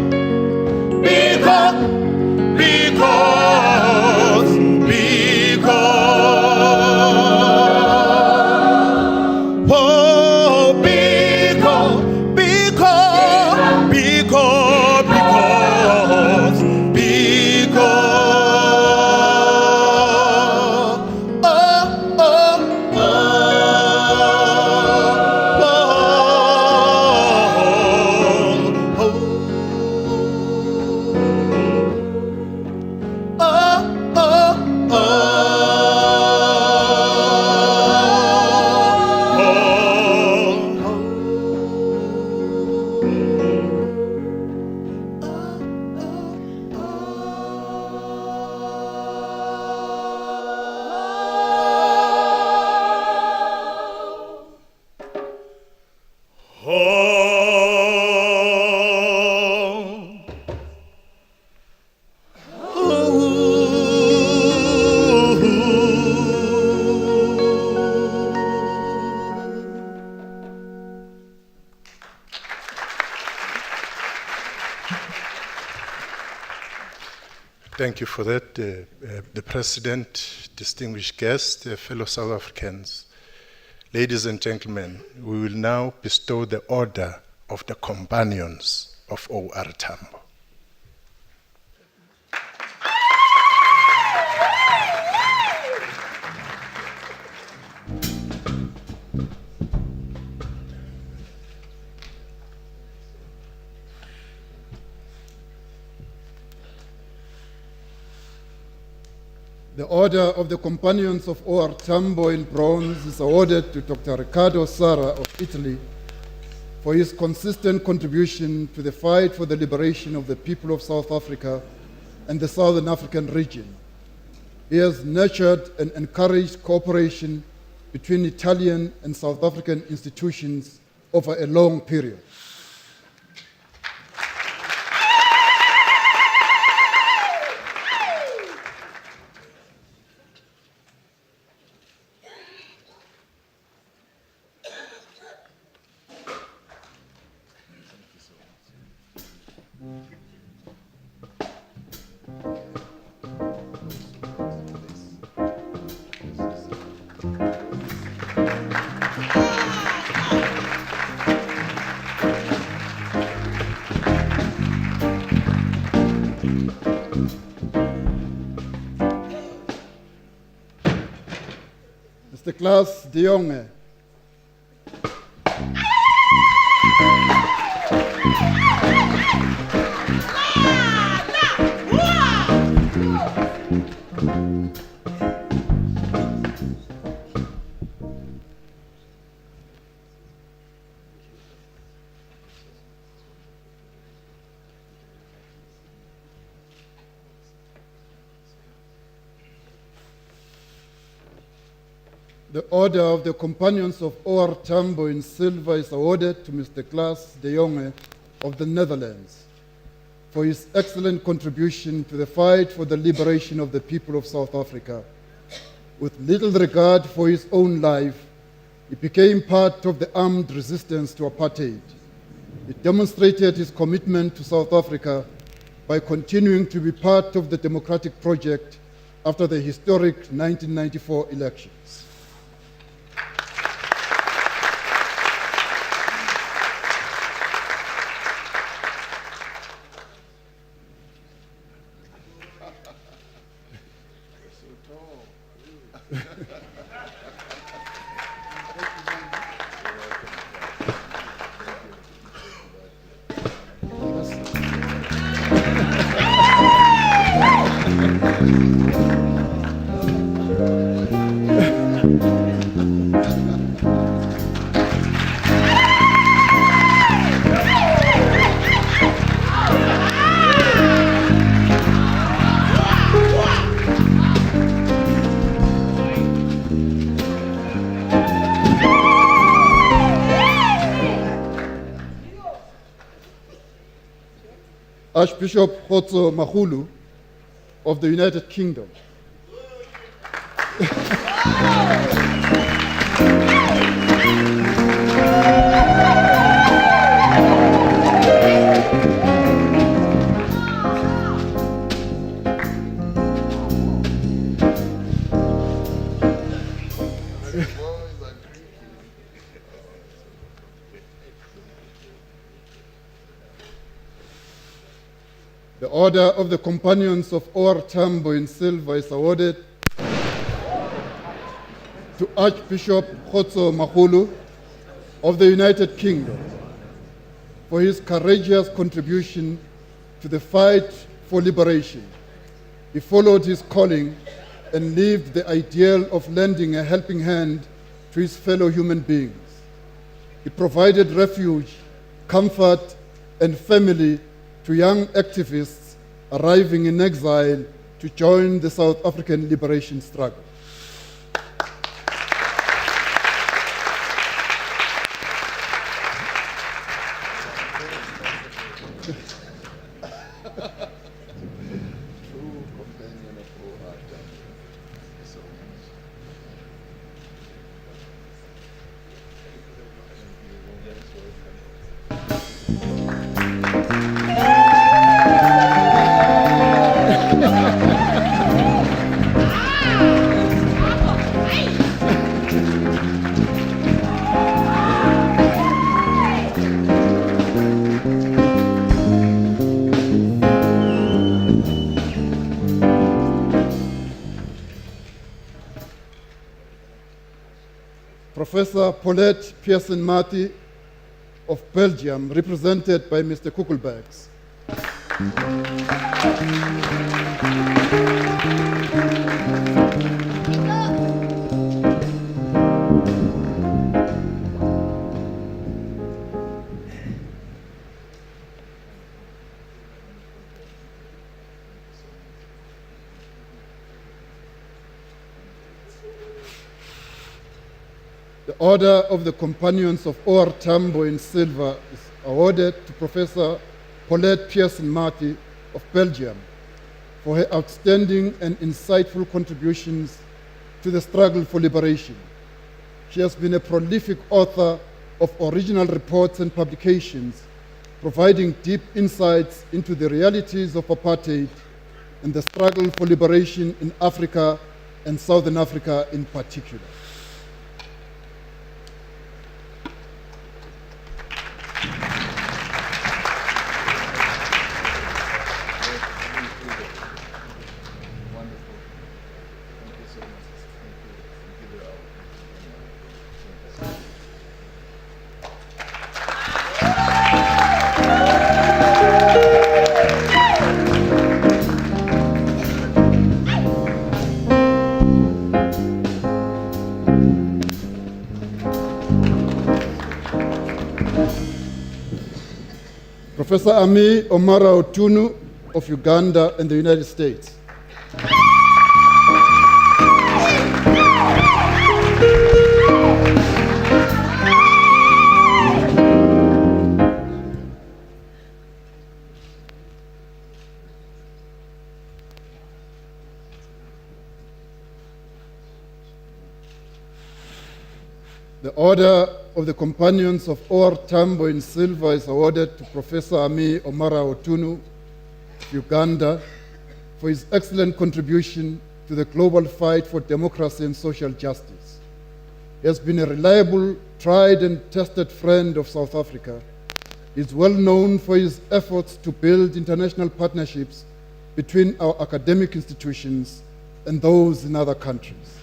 Thank you for that, the President, distinguished guests, fellow South Africans. Ladies and gentlemen, we will now bestow the Order of the Companions of O.R. Tambo. The Order of the Companions of O.R. Tambo in bronze is awarded to Dr. Riccardo Sara of Italy for his consistent contribution to the fight for the liberation of the people of South Africa and the Southern African region. He has nurtured and encouraged cooperation between Italian and South African institutions over a long period. Mr. Klaas de Jonge. The Order of the Companions of OR Tambo in silver is awarded to Mr. Klaas de Jonge of the Netherlands for his excellent contribution to the fight for the liberation of the people of South Africa. With little regard for his own life, he became part of the armed resistance to apartheid. He demonstrated his commitment to South Africa by continuing to be part of the democratic project after the historic 1994 elections. Archbishop Khotso Magulu of the United Kingdom. The Order of the Companions of OR Tambo in silver is awarded to Archbishop Khotso Magulu of the United Kingdom for his courageous contribution to the fight for liberation. He followed his calling and lived the ideal of lending a helping hand to his fellow human beings. He provided refuge, comfort, and family to young activists arriving in exile to join the South African liberation struggle. Professor Paulette Pearson-Marty of Belgium, represented by Mr. Kukelbergs. The Order of the Companions of OR Tambo in silver is awarded to Professor Paulette Pearson-Marty of Belgium for her outstanding and insightful contributions to the struggle for liberation. She has been a prolific author of original reports and publications, providing deep insights into the realities of apartheid and the struggle for liberation in Africa and Southern Africa in particular. Professor Ami Omara Otunu of Uganda and the United States. The Order of the Companions of Or Tambo in Silver is awarded to Professor Ami Omara Otunu, Uganda, for his excellent contribution to the global fight for democracy and social justice. He has been a reliable, tried and tested friend of South Africa. He is well known for his efforts to build international partnerships between our academic institutions and those in other countries.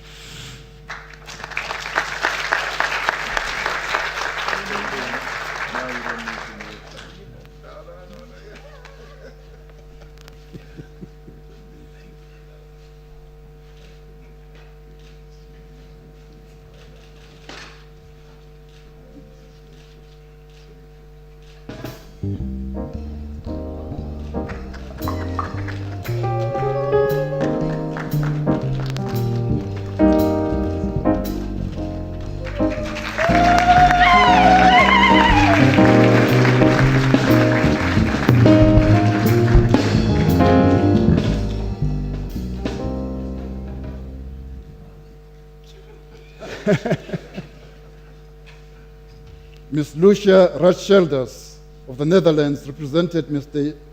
Ms. Lucia Ratschelders of the Netherlands, represented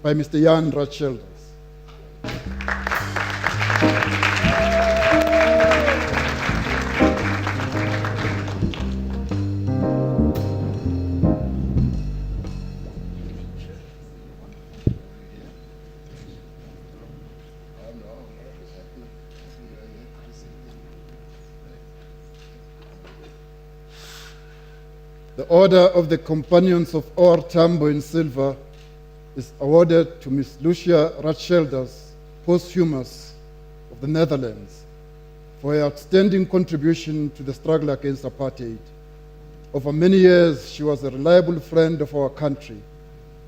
by Mr. Jan Ratschelders. The Order of the Companions of Or Tambo in Silver is awarded to Ms. Lucia Ratschelders, posthumous of the Netherlands, for her outstanding contribution to the struggle against apartheid. Over many years, she was a reliable friend of our country,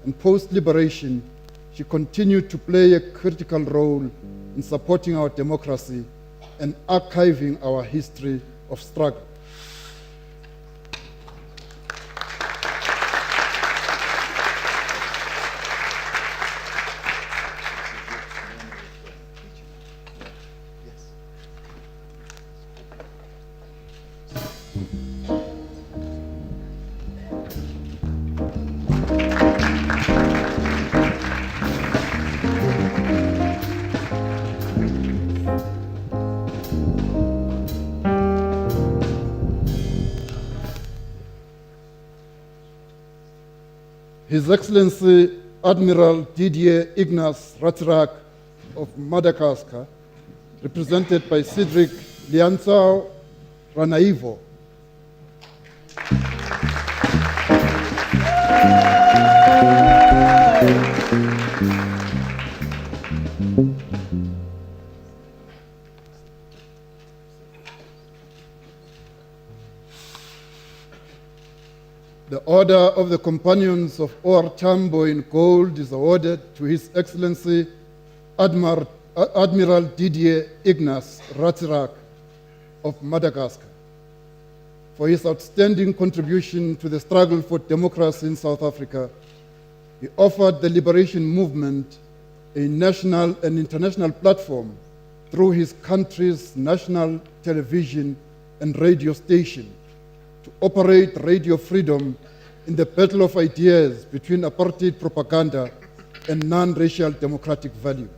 and post-liberation, she continued to play a critical role in supporting our democracy and archiving our history of struggle. His Excellency Admiral Didier Ignace Ratsrak of Madagascar, represented by Cedric Lianzao Ranaivo. The Order of the Companions of Or Tambo in Gold is awarded to His Excellency Admiral Didier Ignace Ratsrak of Madagascar for his outstanding contribution to the struggle for democracy in South Africa. He offered the liberation movement a national and international platform through his country's national television and radio station to operate radio freedom in the battle of ideas between apartheid propaganda and non-racial democratic values.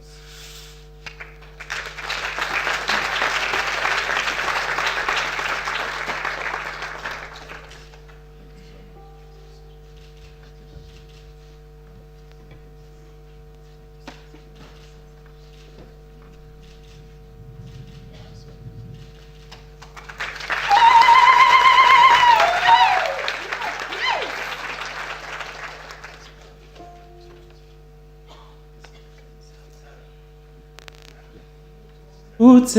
Utsena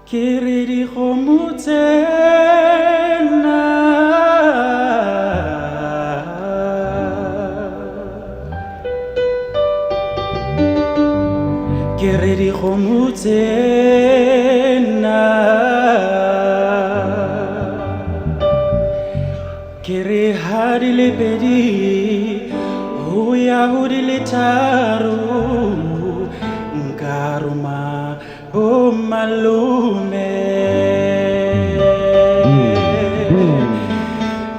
Kiridi Khomut Keredi khomutsena Kere hadi le pedi Huya hudi le taru Nkaruma o malume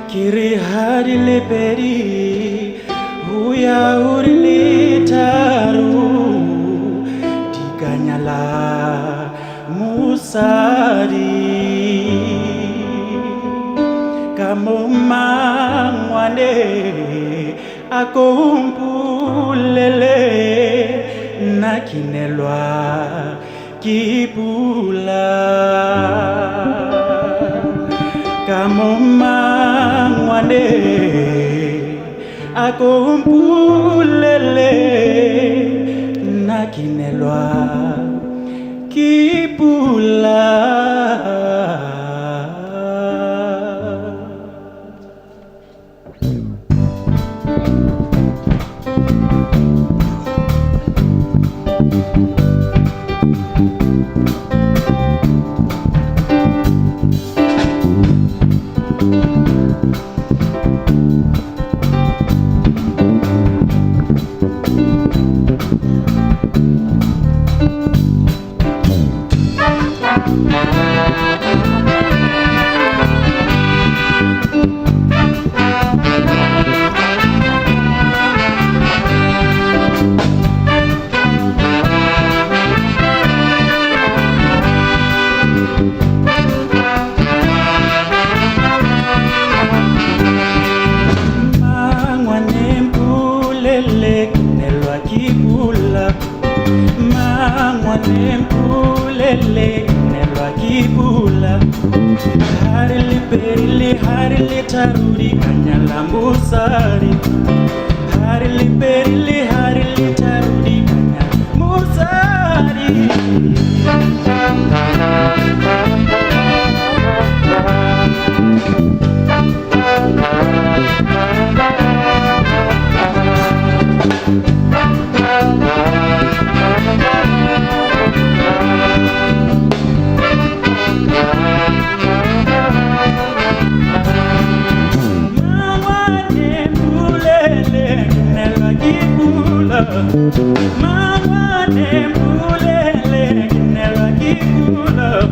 Kere hadi le pedi Huya hudi le taru Kanyala musari kamomangwane akompulele nakinelwa kipula kamomangwane akompulele nakinelwa kipula. Harili taruri kanyala musari Harili perili harili taruri kanyala musari Mama nembulele kinelwa kikula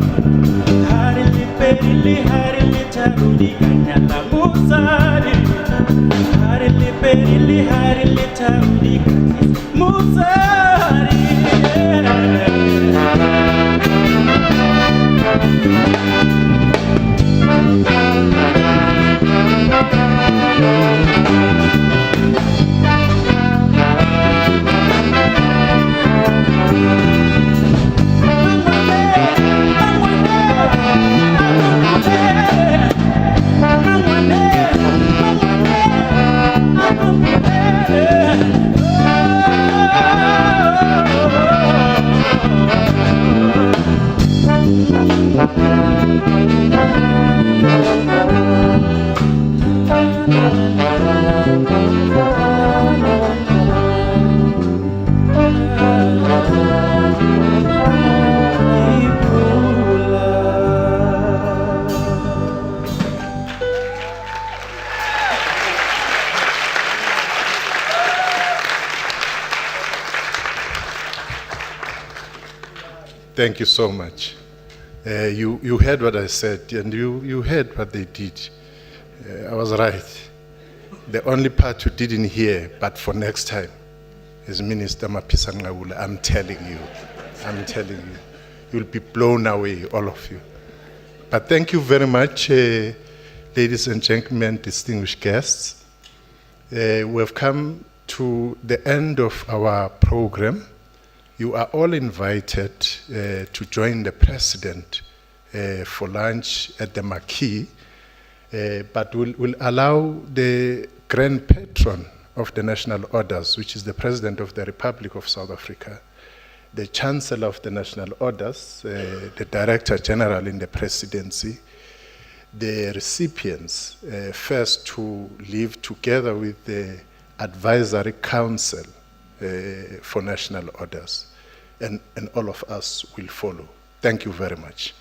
Harili perili harili tarudi kanyala musari Harili perili harili tarudi kanyala musari Thank you so much. You heard what I said, and you heard what they did. I was right. The only part you didn't hear, but for next time, is Minister Mapisa Ngawula. I'm telling you. You'll be blown away, all of you. But thank you very much, ladies and gentlemen, distinguished guests. We have come to the end of our program. You are all invited to join the President for lunch at the Marquee, but we'll allow the Grand Patron of the National Orders, which is the President of the Republic of South Africa, the Chancellor of the National Orders, the Director General in the Presidency, the recipients first to live together with the Advisory Council for National Orders, and all of us will follow. Thank you very much.